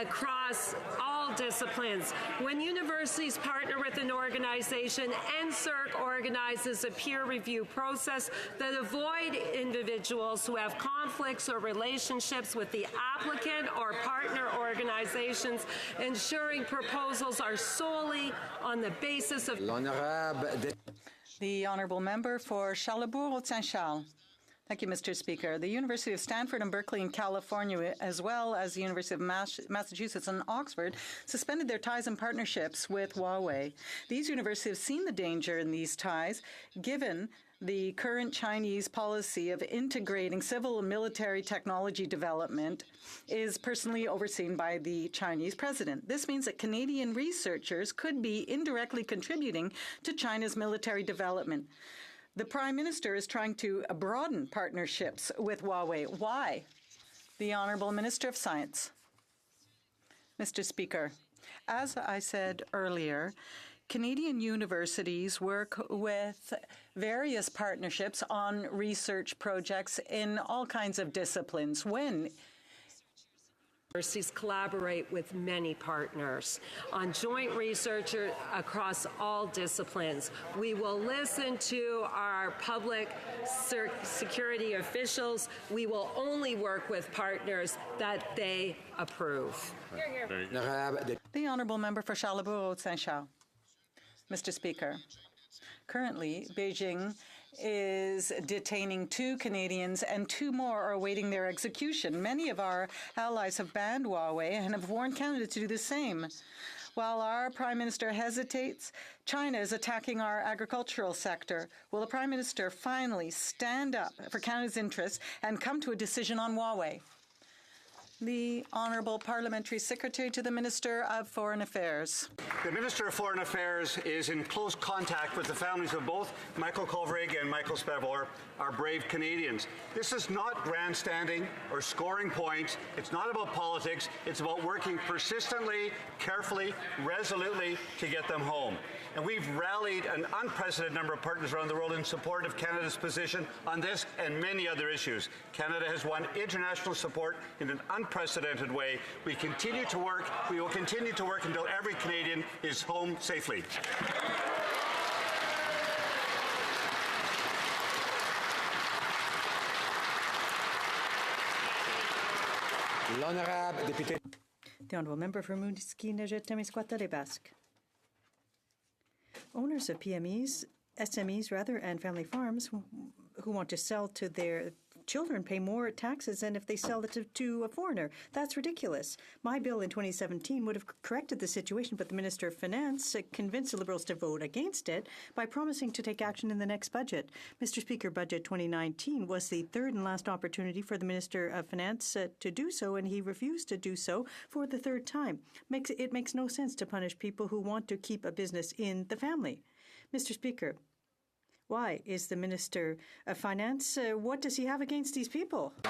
across all disciplines. When universities partner with an organization, NSERC organizes a peer review process that avoid individuals who have conflicts or relationships with the applicant or partner organizations, ensuring proposals are solely on the basis of... The Honourable Member for Charlebourg-Saint-Charles. Thank you, Mr. Speaker. The University of Stanford and Berkeley in California, as well as the University of Massachusetts and Oxford, suspended their ties and partnerships with Huawei. These universities have seen the danger in these ties, given the current Chinese policy of integrating civil and military technology development is personally overseen by the Chinese president. This means that Canadian researchers could be indirectly contributing to China's military development. The Prime Minister is trying to broaden partnerships with Huawei. Why? The Honourable Minister of Science. Mr. Speaker, as I said earlier, Canadian universities work with various partnerships on research projects in all kinds of disciplines. When universities collaborate with many partners on joint research across all disciplines. We will listen to our public security officials. We will only work with partners that they approve. The Honourable Member for Charlebourg-Saint-Charles. Mr. Speaker, currently Beijing is detaining 2 Canadians and 2 more are awaiting their execution. Many of our allies have banned Huawei and have warned Canada to do the same. While our Prime Minister hesitates, China is attacking our agricultural sector. Will the Prime Minister finally stand up for Canada's interests and come to a decision on Huawei? The Honourable Parliamentary Secretary to the Minister of Foreign Affairs. The Minister of Foreign Affairs is in close contact with the families of both Michael Kovrig and Michael Spavor, our brave Canadians. This is not grandstanding or scoring points. It's not about politics. It's about working persistently, carefully, resolutely to get them home. And we've rallied an unprecedented number of partners around the world in support of Canada's position on this and many other issues. Canada has won international support in an unprecedented way. We continue to work. We will continue to work until every Canadian is home safely. The Honourable Member for Rimouski-Nejet-Témiscouata-les-Basques. Owners of PMEs, SMEs rather, and family farms who want to sell to their children pay more taxes than if they sell it to a foreigner. That's ridiculous. My bill in 2017 would have corrected the situation, but the Minister of Finance convinced the Liberals to vote against it by promising to take action in the next budget. Mr. Speaker, Budget 2019 was the third and last opportunity for the Minister of Finance to do so, and he refused to do so for the third time. It makes no sense to punish people who want to keep a business in the family. Mr. Speaker, why is the Minister of Finance, what does he have against these people? The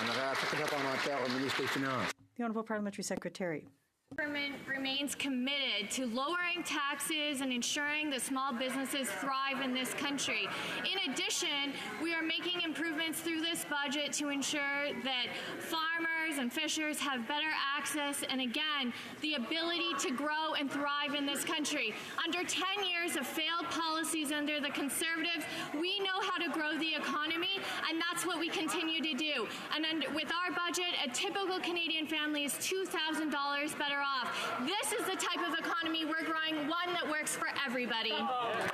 Honourable Parliamentary Secretary. The government remains committed to lowering taxes and ensuring that small businesses thrive in this country. In addition, we are making improvements through this budget to ensure that farmers and fishers have better access and, again, the ability to grow and thrive in this country. Under 10 years of failed policies under the Conservatives, we know how to grow the economy, and that's what we continue to do. And with our budget, a typical Canadian family is $2,000 better off. This is the type of economy we're growing, one that works for everybody.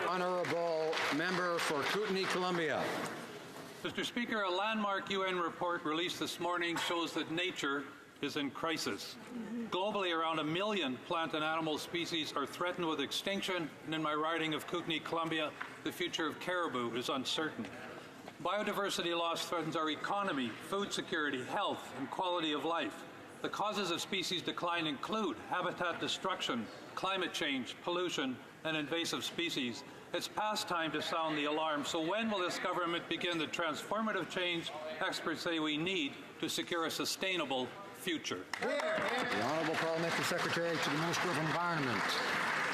Honourable Member for Kootenay, Columbia. Mr. Speaker, a landmark UN report released this morning shows that nature is in crisis. Globally, around 1 million plant and animal species are threatened with extinction, and in my riding of Kootenay, Columbia, the future of caribou is uncertain. Biodiversity loss threatens our economy, food security, health, and quality of life. The causes of species decline include habitat destruction, climate change, pollution, and invasive species. It's past time to sound the alarm. So when will this government begin the transformative change experts say we need to secure a sustainable future. The Honourable Parliamentary Secretary to the Minister of Environment.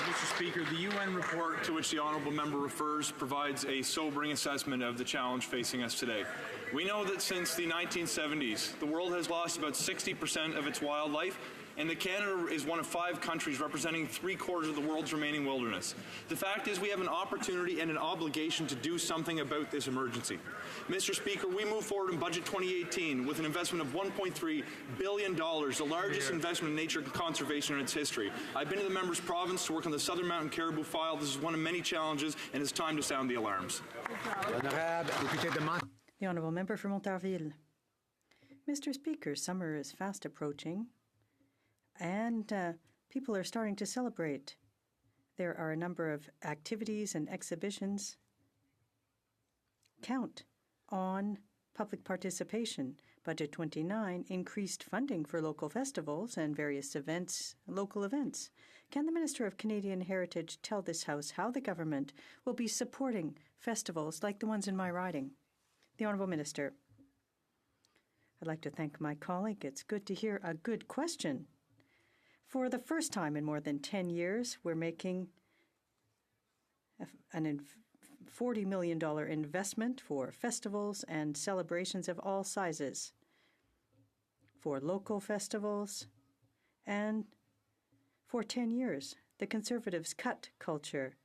Mr. Speaker, the UN report to which the honourable member refers provides a sobering assessment of the challenge facing us today. We know that since the 1970s, the world has lost about 60% of its wildlife, and that Canada is one of 5 countries representing 3/4 of the world's remaining wilderness. The fact is we have an opportunity and an obligation to do something about this emergency. Mr. Speaker, we move forward in Budget 2018 with an investment of $1.3 billion, the largest investment in nature conservation in its history. I've been to the member's province to work on the Southern Mountain Caribou file. This is one of many challenges, and it's time to sound the alarms. The Honourable Member for Montarville. Mr. Speaker, summer is fast approaching, and people are starting to celebrate. There are a number of activities and exhibitions. Count on public participation. Budget 29 increased funding for local festivals and various events, local events. Can the Minister of Canadian Heritage tell this House how the government will be supporting festivals like the ones in my riding? The Honourable Minister. I'd like to thank my colleague. It's good to hear a good question. For the first time in more than 10 years, we're making an $40 million investment for festivals and celebrations of all sizes, for local festivals, and for 10 years, the Conservatives cut culture.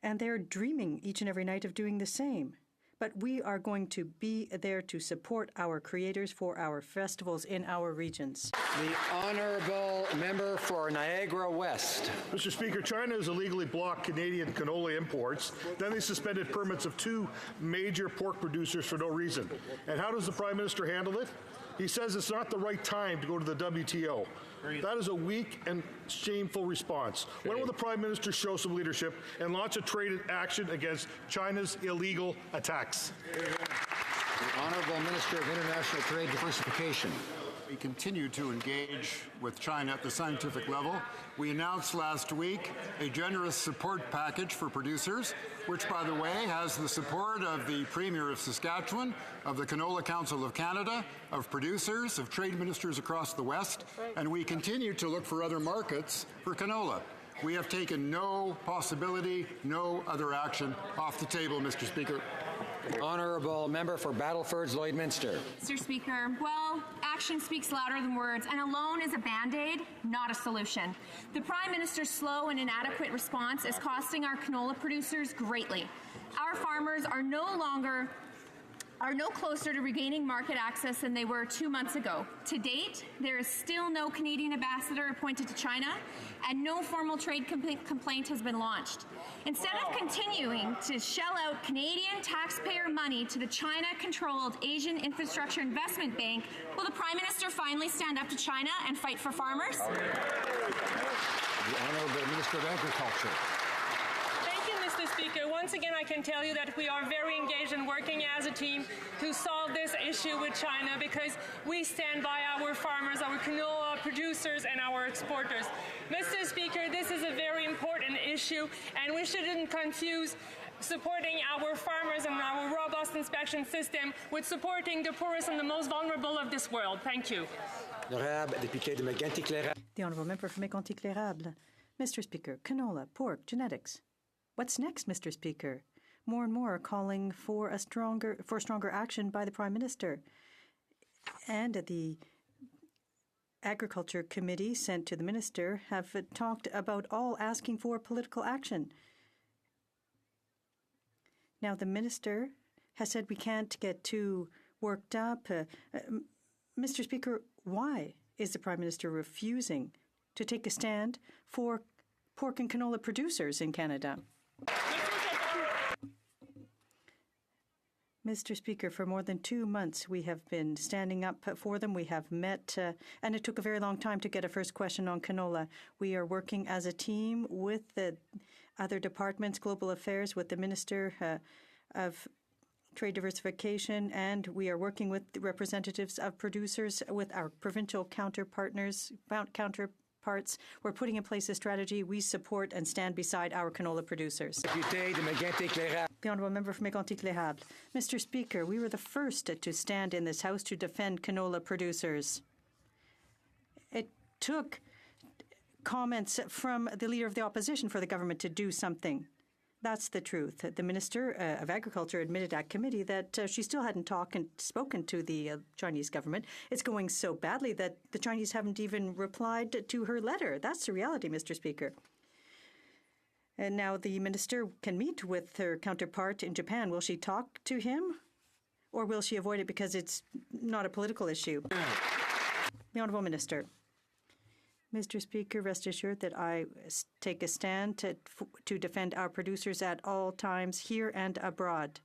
And they're dreaming each and every night of doing the same. But we are going to be there to support our creators for our festivals in our regions. The Honourable Member for Niagara West. Mr. Speaker, China has illegally blocked Canadian canola imports. Then they suspended permits of 2 major pork producers for no reason. And how does the Prime Minister handle it? He says it's not the right time to go to the WTO. That is a weak and shameful response. When will the Prime Minister show some leadership and launch a trade action against China's illegal attacks? The Honourable Minister of International Trade Diversification. We continue to engage with China at the scientific level. We announced last week a generous support package for producers, which, by the way, has the support of the Premier of Saskatchewan, of the Canola Council of Canada, of producers, of trade ministers across the West, and we continue to look for other markets for canola. We have taken no possibility, no other action off the table, Mr. Speaker. Honourable Member for Battleford's Lloydminster. Mr. Speaker, well, action speaks louder than words, and alone is a Band-Aid, not a solution. The Prime Minister's slow and inadequate response is costing our canola producers greatly. Our farmers are no closer to regaining market access than they were 2 months ago. To date, there is still no Canadian ambassador appointed to China, and no formal trade complaint has been launched. Instead of continuing to shell out Canadian taxpayer money to the China-controlled Asian Infrastructure Investment Bank, will the Prime Minister finally stand up to China and fight for farmers? The Honourable Minister of Agriculture. Mr. Speaker, once again I can tell you that we are very engaged and working as a team to solve this issue with China, because we stand by our farmers, our canola producers, and our exporters. Mr. Speaker, this is a very important issue, and we shouldn't confuse supporting our farmers and our robust inspection system with supporting the poorest and the most vulnerable of this world. Thank you. The Honourable Member for Mégantic-L'Érable. Mr. Speaker, canola, pork, genetics. What's next, Mr. Speaker? More and more are calling for stronger action by the Prime Minister. And the Agriculture Committee sent to the Minister have talked about all asking for political action. Now, the Minister has said we can't get too worked up. Mr. Speaker, why is the Prime Minister refusing to take a stand for pork and canola producers in Canada? Mr. Speaker, for more than 2 months, we have been standing up for them. We have met, and it took a very long time to get a first question on canola. We are working as a team with the other departments, Global Affairs, with the Minister of Trade Diversification, and we are working with the representatives of producers, with our provincial counterparts, counterparts. We're putting in place a strategy. We support and stand beside our canola producers. The Honourable Member for Mégantic-L'Érable. Mr. Speaker, we were the first to stand in this House to defend canola producers. It took comments from the Leader of the Opposition for the government to do something. That's the truth. The Minister of Agriculture admitted at committee that she still hadn't spoken to the Chinese government. It's going so badly that the Chinese haven't even replied to her letter. That's the reality, Mr. Speaker. And now the Minister can meet with her counterpart in Japan. Will she talk to him? Or will she avoid it because it's not a political issue? The Honourable Minister. Mr. Speaker, rest assured that I take a stand to defend our producers at all times, here and abroad.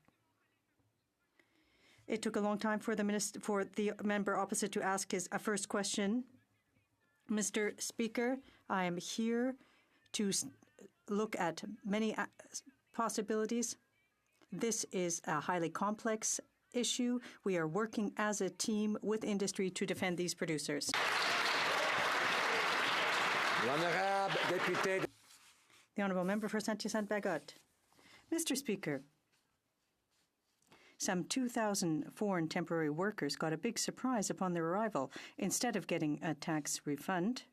It took a long time for the member opposite to ask his first question. Mr. Speaker, I am here to look at many possibilities. This is a highly complex issue. We are working as a team with industry to defend these producers. The Honourable Member for Saint-Hyacinthe-Bagotte. Mr. Speaker, some 2,000 foreign temporary workers got a big surprise upon their arrival. Instead of getting a tax refund,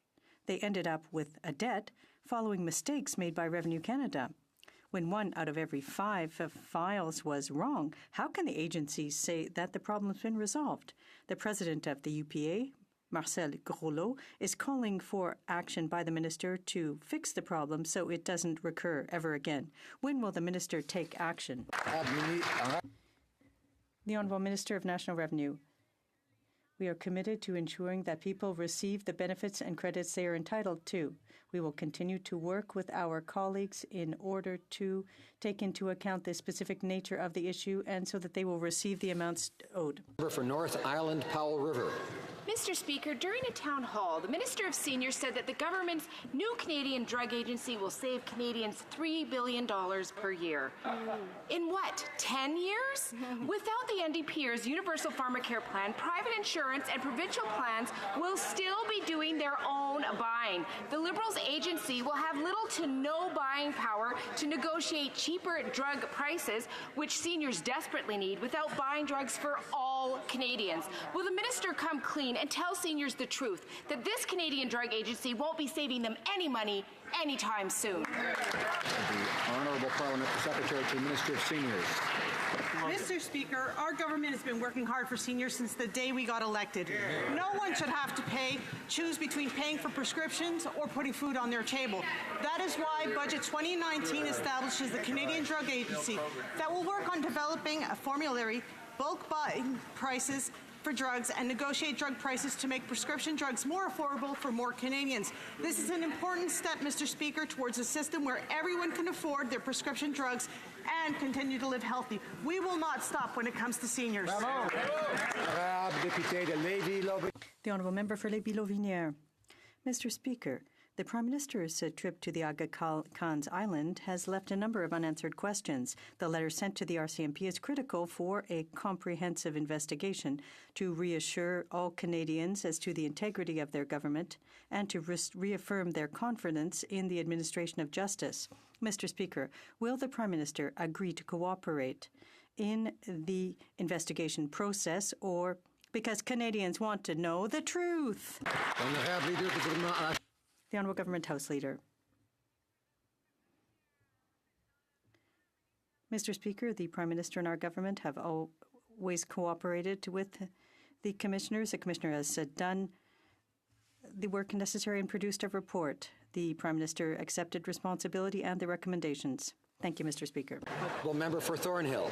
they ended up with a debt following mistakes made by Revenue Canada. When 1 out of every 5 files was wrong, how can the agency say that the problem's been resolved? The president of the UPA, Marcel Groslo, is calling for action by the minister to fix the problem so it doesn't recur ever again. When will the minister take action? The Honourable Minister of National Revenue. We are committed to ensuring that people receive the benefits and credits they are entitled to. We will continue to work with our colleagues in order to take into account the specific nature of the issue and so that they will receive the amounts owed. For North Island, Powell River. Mr. Speaker, during a town hall, the Minister of Seniors said that the government's new Canadian Drug Agency will save Canadians $3 billion per year. In what, 10 years? Without the NDP's Universal Pharmacare Plan, private insurance and provincial plans will still be doing their own buying. The Liberals' agency will have little to no buying power to negotiate cheaper drug prices, which seniors desperately need, without buying drugs for all Canadians. Will the Minister come clean and tell seniors the truth, that this Canadian Drug Agency won't be saving them any money anytime soon? The Honourable Parliamentary Secretary to the Minister of Seniors. Mr. Speaker, our government has been working hard for seniors since the day we got elected. No one should have to choose between paying for prescriptions or putting food on their table. That is why Budget 2019 establishes the Canadian Drug Agency that will work on developing a formulary, bulk buying prices for drugs, and negotiate drug prices to make prescription drugs more affordable for more Canadians. This is an important step, Mr. Speaker, towards a system where everyone can afford their prescription drugs and continue to live healthy. We will not stop when it comes to seniors. The Honourable Member for Lévis-Lauvinière. Mr. Speaker, the Prime Minister's trip to the Aga Khan's Island has left a number of unanswered questions. The letter sent to the RCMP is critical for a comprehensive investigation to reassure all Canadians as to the integrity of their government and to reaffirm their confidence in the administration of justice. Mr. Speaker, will the Prime Minister agree to cooperate in the investigation process, or because Canadians want to know the truth? The Honourable Government House Leader. Mr. Speaker, the Prime Minister and our government have always cooperated with the commissioners. The Commissioner has done the work necessary and produced a report. The Prime Minister accepted responsibility and the recommendations. Thank you, Mr. Speaker. Well, Member for Thornhill.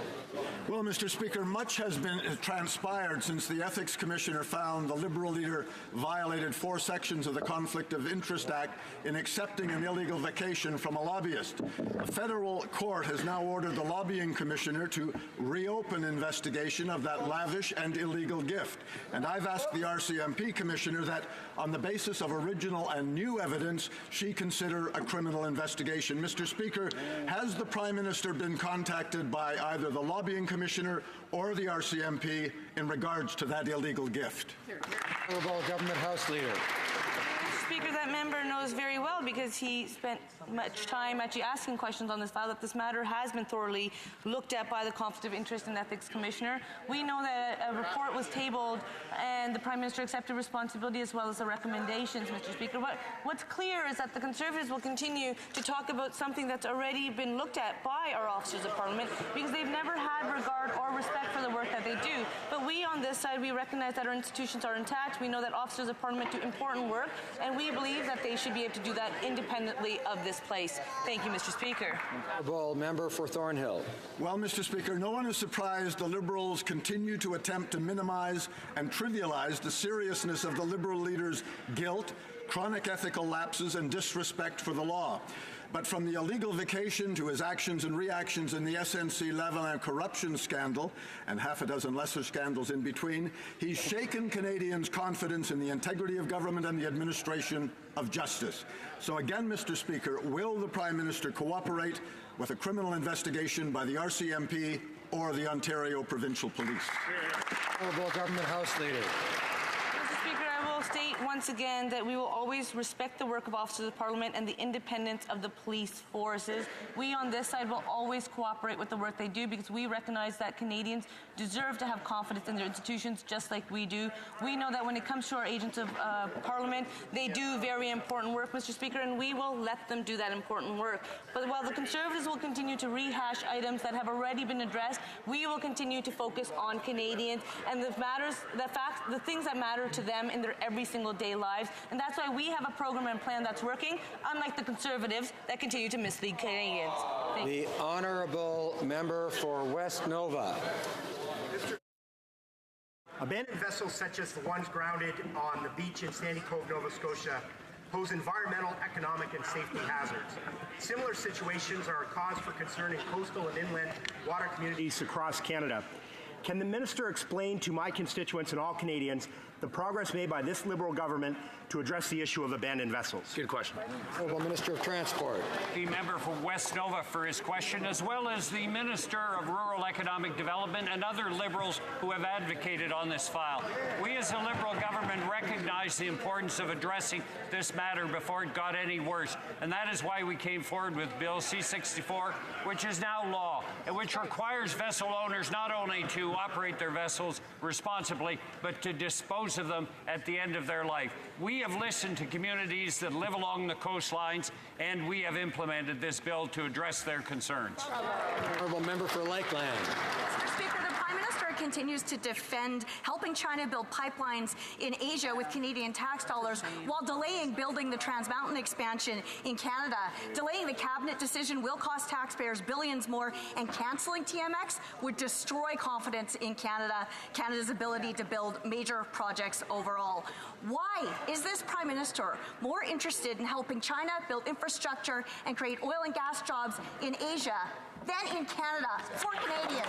Well, Mr. Speaker, much has been transpired since the Ethics Commissioner found the Liberal leader violated 4 sections of the Conflict of Interest Act in accepting an illegal vacation from a lobbyist. A federal court has now ordered the Lobbying Commissioner to reopen investigation of that lavish and illegal gift. And I've asked the RCMP Commissioner that, on the basis of original and new evidence, she consider a criminal investigation. Mr. Speaker, has the Prime Minister been contacted by either the Lobbying Commissioner or the RCMP in regards to that illegal gift? Honourable Government House Leader. Speaker, that member knows very well because he spent much time actually asking questions on this file that this matter has been thoroughly looked at by the Conflict of Interest and Ethics Commissioner. We know that a report was tabled and the Prime Minister accepted responsibility as well as the recommendations, Mr. Speaker. What's clear is that the Conservatives will continue to talk about something that's already been looked at by our officers of Parliament because they've never had regard or respect for the work that they do. But we on this side, we recognize that our institutions are intact. We know that officers of Parliament do important work, and we believe that they should be able to do that independently of this place. Thank you, Mr. Speaker. Honourable member for Thornhill. Well, Mr. Speaker, no one is surprised the Liberals continue to attempt to minimize and trivialize the seriousness of the Liberal leader's guilt, chronic ethical lapses, and disrespect for the law. But from the illegal vacation to his actions and reactions in the SNC-Lavalin corruption scandal and half a dozen lesser scandals in between, he's shaken Canadians' confidence in the integrity of government and the administration of justice. So again, Mr. Speaker, will the Prime Minister cooperate with a criminal investigation by the RCMP or the Ontario Provincial Police? Honourable Government House Leader. State once again that we will always respect the work of officers of Parliament and the independence of the police forces. We on this side will always cooperate with the work they do because we recognize that Canadians deserve to have confidence in their institutions just like we do. We know that when it comes to our agents of Parliament, they do very important work, Mr. Speaker, and we will let them do that important work. But while the Conservatives will continue to rehash items that have already been addressed, we will continue to focus on Canadians and the things that matter to them in their every single day lives. And that's why we have a program and plan that's working, unlike the Conservatives that continue to mislead Canadians. The Honourable Member for West Nova. Abandoned vessels such as the ones grounded on the beach in Sandy Cove, Nova Scotia, pose environmental, economic, and safety hazards. Similar situations are a cause for concern in coastal and inland water communities across Canada. Can the Minister explain to my constituents and all Canadians the progress made by this Liberal government to address the issue of abandoned vessels? Good question. Honourable Minister of Transport. The member for West Nova for his question, as well as the Minister of Rural Economic Development and other Liberals who have advocated on this file. We as a Liberal government recognize the importance of addressing this matter before it got any worse, and that is why we came forward with Bill C-64, which is now law, and which requires vessel owners not only to operate their vessels responsibly, but to dispose of them at the end of their life. We have listened to communities that live along the coastlines, and we have implemented this bill to address their concerns. Honourable Member for Lakeland. Mr. Speaker, the Prime Minister continues to defend helping China build pipelines in Asia with Canadian tax dollars while delaying building the Trans Mountain expansion in Canada. Delaying the cabinet decision will cost taxpayers billions more, and cancelling TMX would destroy confidence in Canada's ability to build major projects overall. Why is this Prime Minister more interested in helping China build infrastructure and create oil and gas jobs in Asia than in Canada for Canadians?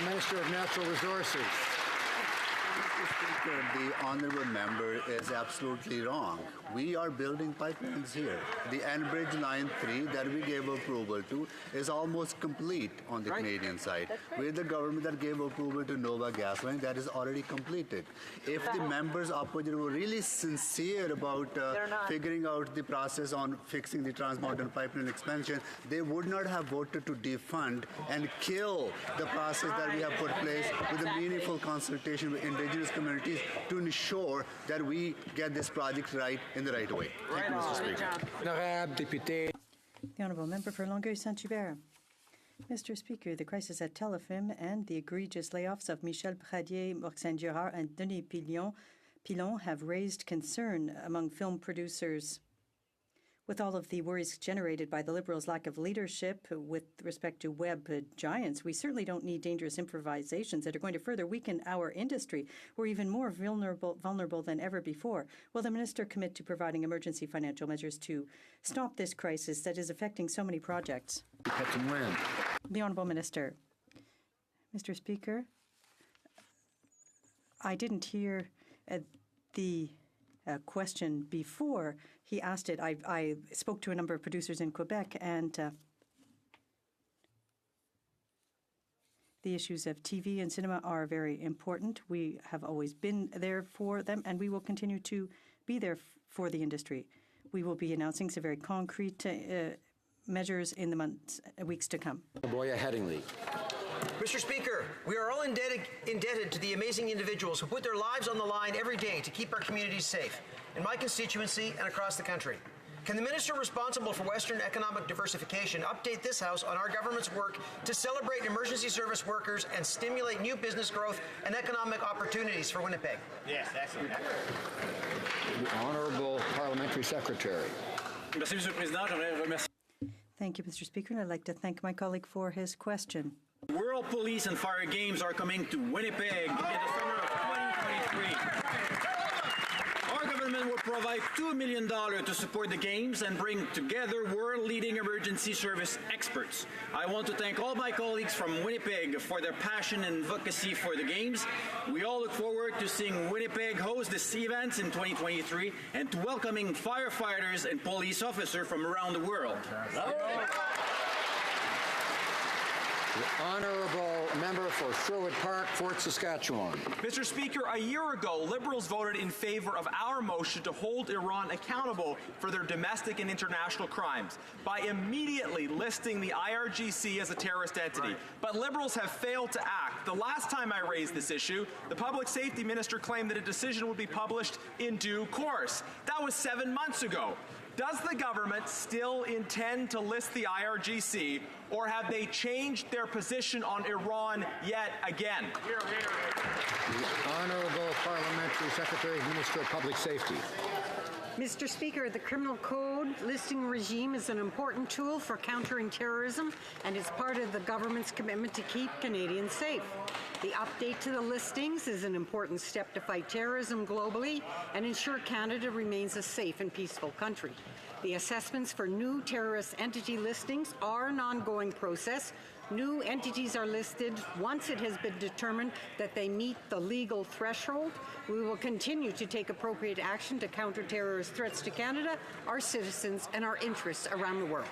Minister of Natural Resources. Mr. Speaker, the honourable member is absolutely wrong. We are building pipelines here. The Enbridge Line 3 that we gave approval to is almost complete on the Canadian side. We're the government that gave approval to Nova Gas Line that is already completed. If the members opposite were really sincere about figuring out the process on fixing the Trans Mountain Pipeline expansion, they would not have voted to defund and kill the process that we have put in place with a meaningful consultation with Indigenous communities to ensure that we get this project right in the right way. Thank you, Mr. Speaker. The Honourable Member for Longueuil-Saint-Hubert. Mr. Speaker, the crisis at Telefilm and the egregious layoffs of Michel Pradier, Roxane Girard, and Denis Pilon have raised concern among film producers. With all of the worries generated by the Liberals' lack of leadership with respect to web giants, we certainly don't need dangerous improvisations that are going to further weaken our industry. We're even more vulnerable than ever before. Will the Minister commit to providing emergency financial measures to stop this crisis that is affecting so many projects? The Honourable Minister. Mr. Speaker, I didn't hear the question before he asked it. I spoke to a number of producers in Quebec, and the issues of TV and cinema are very important. We have always been there for them, and we will continue to be there for the industry. We will be announcing some very concrete measures in the weeks to come. Boya Headingley. Mr. Speaker, we are all indebted to the amazing individuals who put their lives on the line every day to keep our communities safe, in my constituency and across the country. Can the minister responsible for Western economic diversification update this House on our government's work to celebrate emergency service workers and stimulate new business growth and economic opportunities for Winnipeg? Yes, excellent. The Honourable Parliamentary Secretary. Merci, Monsieur le Président. J'aimerais remercier. Thank you, Mr. Speaker, and I'd like to thank my colleague for his question. World Police and Fire Games are coming to Winnipeg in the summer of 2023. Our government will provide $2 million to support the Games and bring together world-leading emergency service experts. I want to thank all my colleagues from Winnipeg for their passion and advocacy for the Games. We all look forward to seeing Winnipeg host these events in 2023 and to welcoming firefighters and police officers from around the world. The Honourable Member for Sherwood Park, Fort Saskatchewan. Mr. Speaker, a year ago, Liberals voted in favor of our motion to hold Iran accountable for their domestic and international crimes by immediately listing the IRGC as a terrorist entity. Right. But Liberals have failed to act. The last time I raised this issue, the Public Safety Minister claimed that a decision would be published in due course. That was 7 months ago. Does the government still intend to list the IRGC, or have they changed their position on Iran yet again? The Honourable Parliamentary Secretary, Minister of Public Safety. Mr. Speaker, the Criminal Code listing regime is an important tool for countering terrorism and is part of the government's commitment to keep Canadians safe. The update to the listings is an important step to fight terrorism globally and ensure Canada remains a safe and peaceful country. The assessments for new terrorist entity listings are an ongoing process. New entities are listed once it has been determined that they meet the legal threshold. We will continue to take appropriate action to counter terrorist threats to Canada, our citizens, and our interests around the world.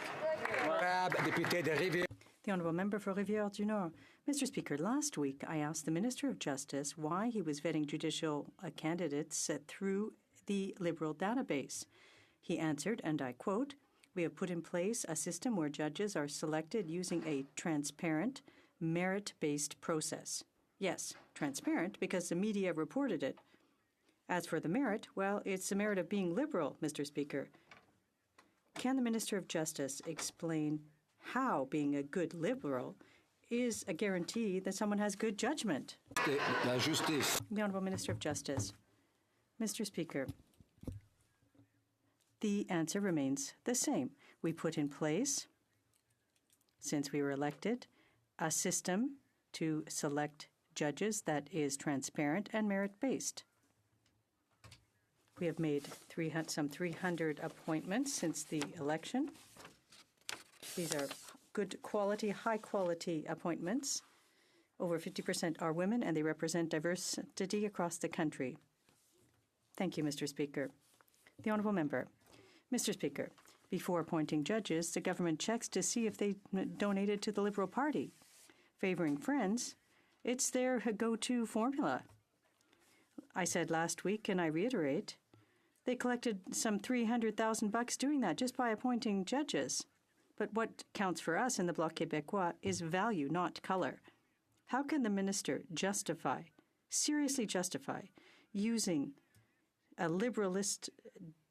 The Honourable Member for Rivière-du-Nord. Mr. Speaker, last week I asked the Minister of Justice why he was vetting judicial candidates through the Liberal database. He answered, and I quote, "We have put in place a system where judges are selected using a transparent, merit-based process." Yes, transparent because the media reported it. As for the merit, well, it's the merit of being Liberal, Mr. Speaker. Can the Minister of Justice explain how being a good Liberal is a guarantee that someone has good judgment? La Justice. The Honourable Minister of Justice. Mr. Speaker, the answer remains the same. We put in place, since we were elected, a system to select judges that is transparent and merit-based. We have made some 300 appointments since the election. These are good quality, high-quality appointments. Over 50% are women, and they represent diversity across the country. Thank you, Mr. Speaker. The Honourable Member. Mr. Speaker, before appointing judges, the government checks to see if they donated to the Liberal Party. Favoring friends, it's their go-to formula. I said last week, and I reiterate, they collected some $300,000 doing that just by appointing judges. But what counts for us in the Bloc Québécois is value, not color. How can the minister seriously justify, using a Liberalist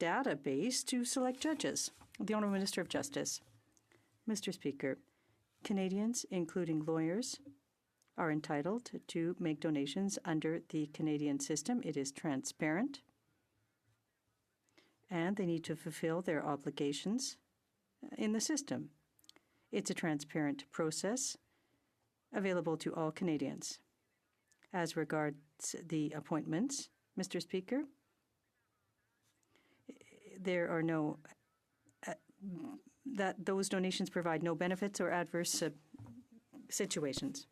database to select judges? The Honourable Minister of Justice. Mr. Speaker, Canadians, including lawyers, are entitled to make donations under the Canadian system. It is transparent, and they need to fulfill their obligations in the system. It's a transparent process available to all Canadians. As regards the appointments, Mr. Speaker, there are no those donations provide no benefits or adverse situations.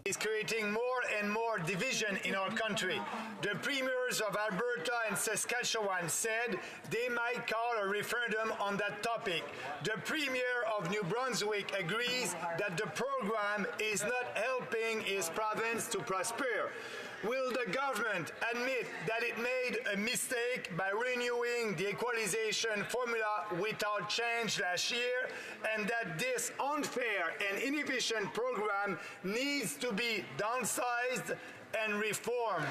Is creating more and more division in our country. The premiers of Alberta and Saskatchewan said they might call a referendum on that topic. The premier of New Brunswick agrees that the program is not helping his province to prosper. Will the government admit that it made a mistake by renewing the equalization formula without change last year, and that this unfair and inefficient program needs to be downsized and reformed?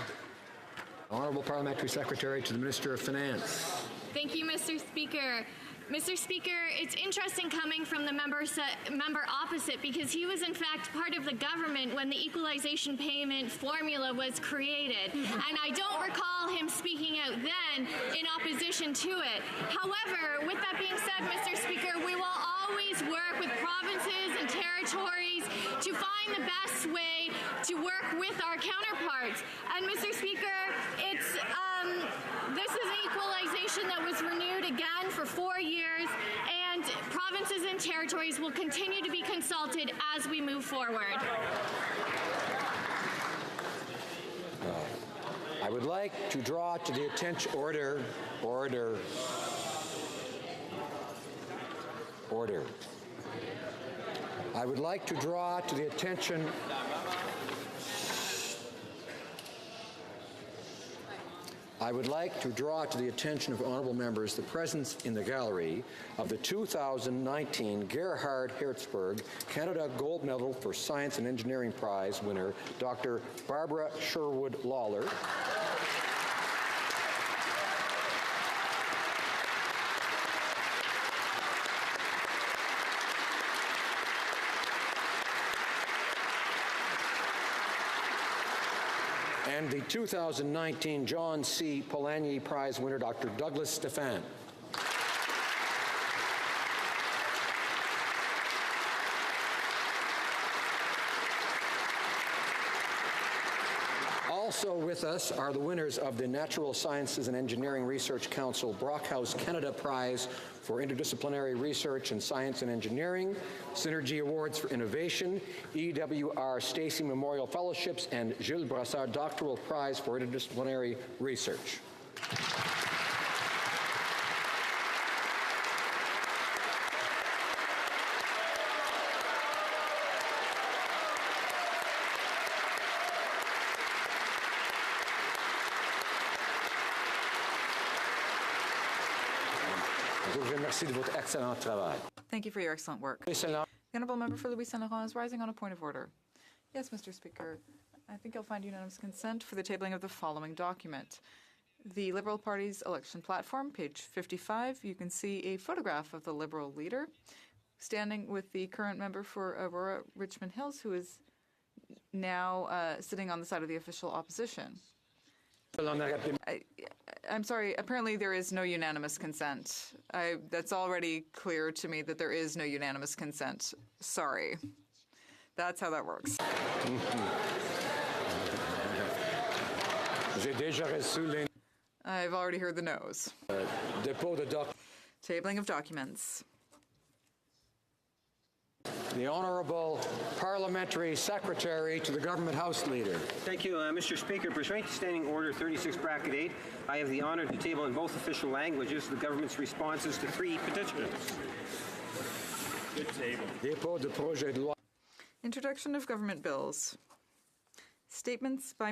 Honourable Parliamentary Secretary to the Minister of Finance. Thank you, Mr. Speaker. Mr. Speaker, it's interesting coming from the member opposite, because he was in fact part of the government when the equalization payment formula was created. And I don't recall him speaking out then in opposition to it. However, with that being said, Mr. Speaker, we will always work with provinces and territories to find the best way to work with our counterparts. And Mr. Speaker, this is an equalization that was renewed again for 4 years, and provinces and territories will continue to be consulted as we move forward. I would like to draw to the attention order. I would like to draw to the attention of honourable members the presence in the gallery of the 2019 Gerhard Herzberg Canada Gold Medal for Science and Engineering Prize winner, Dr. Barbara Sherwood Lawler. And the 2019 John C. Polanyi Prize winner, Dr. Douglas Stephan. Also with us are the winners of the Natural Sciences and Engineering Research Council Brockhouse Canada Prize for Interdisciplinary Research in Science and Engineering, Synergy Awards for Innovation, EWR Stacy Memorial Fellowships, and Jules Brassard Doctoral Prize for Interdisciplinary Research. Thank you for your excellent work. The Honourable Member for Louis Saint Laurent is rising on a point of order. Yes, Mr. Speaker. I think you'll find unanimous consent for the tabling of the following document. The Liberal Party's election platform, page 55, you can see a photograph of the Liberal leader standing with the current member for Aurora Richmond Hills, who is now sitting on the side of the official opposition. I'm sorry, apparently there is no unanimous consent. That's already clear to me that there is no unanimous consent. Sorry. That's how that works. I've already heard the no's. Tabling of documents. The Honourable Parliamentary Secretary to the Government House Leader. Thank you, Mr. Speaker. Pursuant to Standing Order 36, Bracket 8, I have the honour to table in both official languages the government's responses to 3 petitions. Good table. Introduction of government bills. Statements by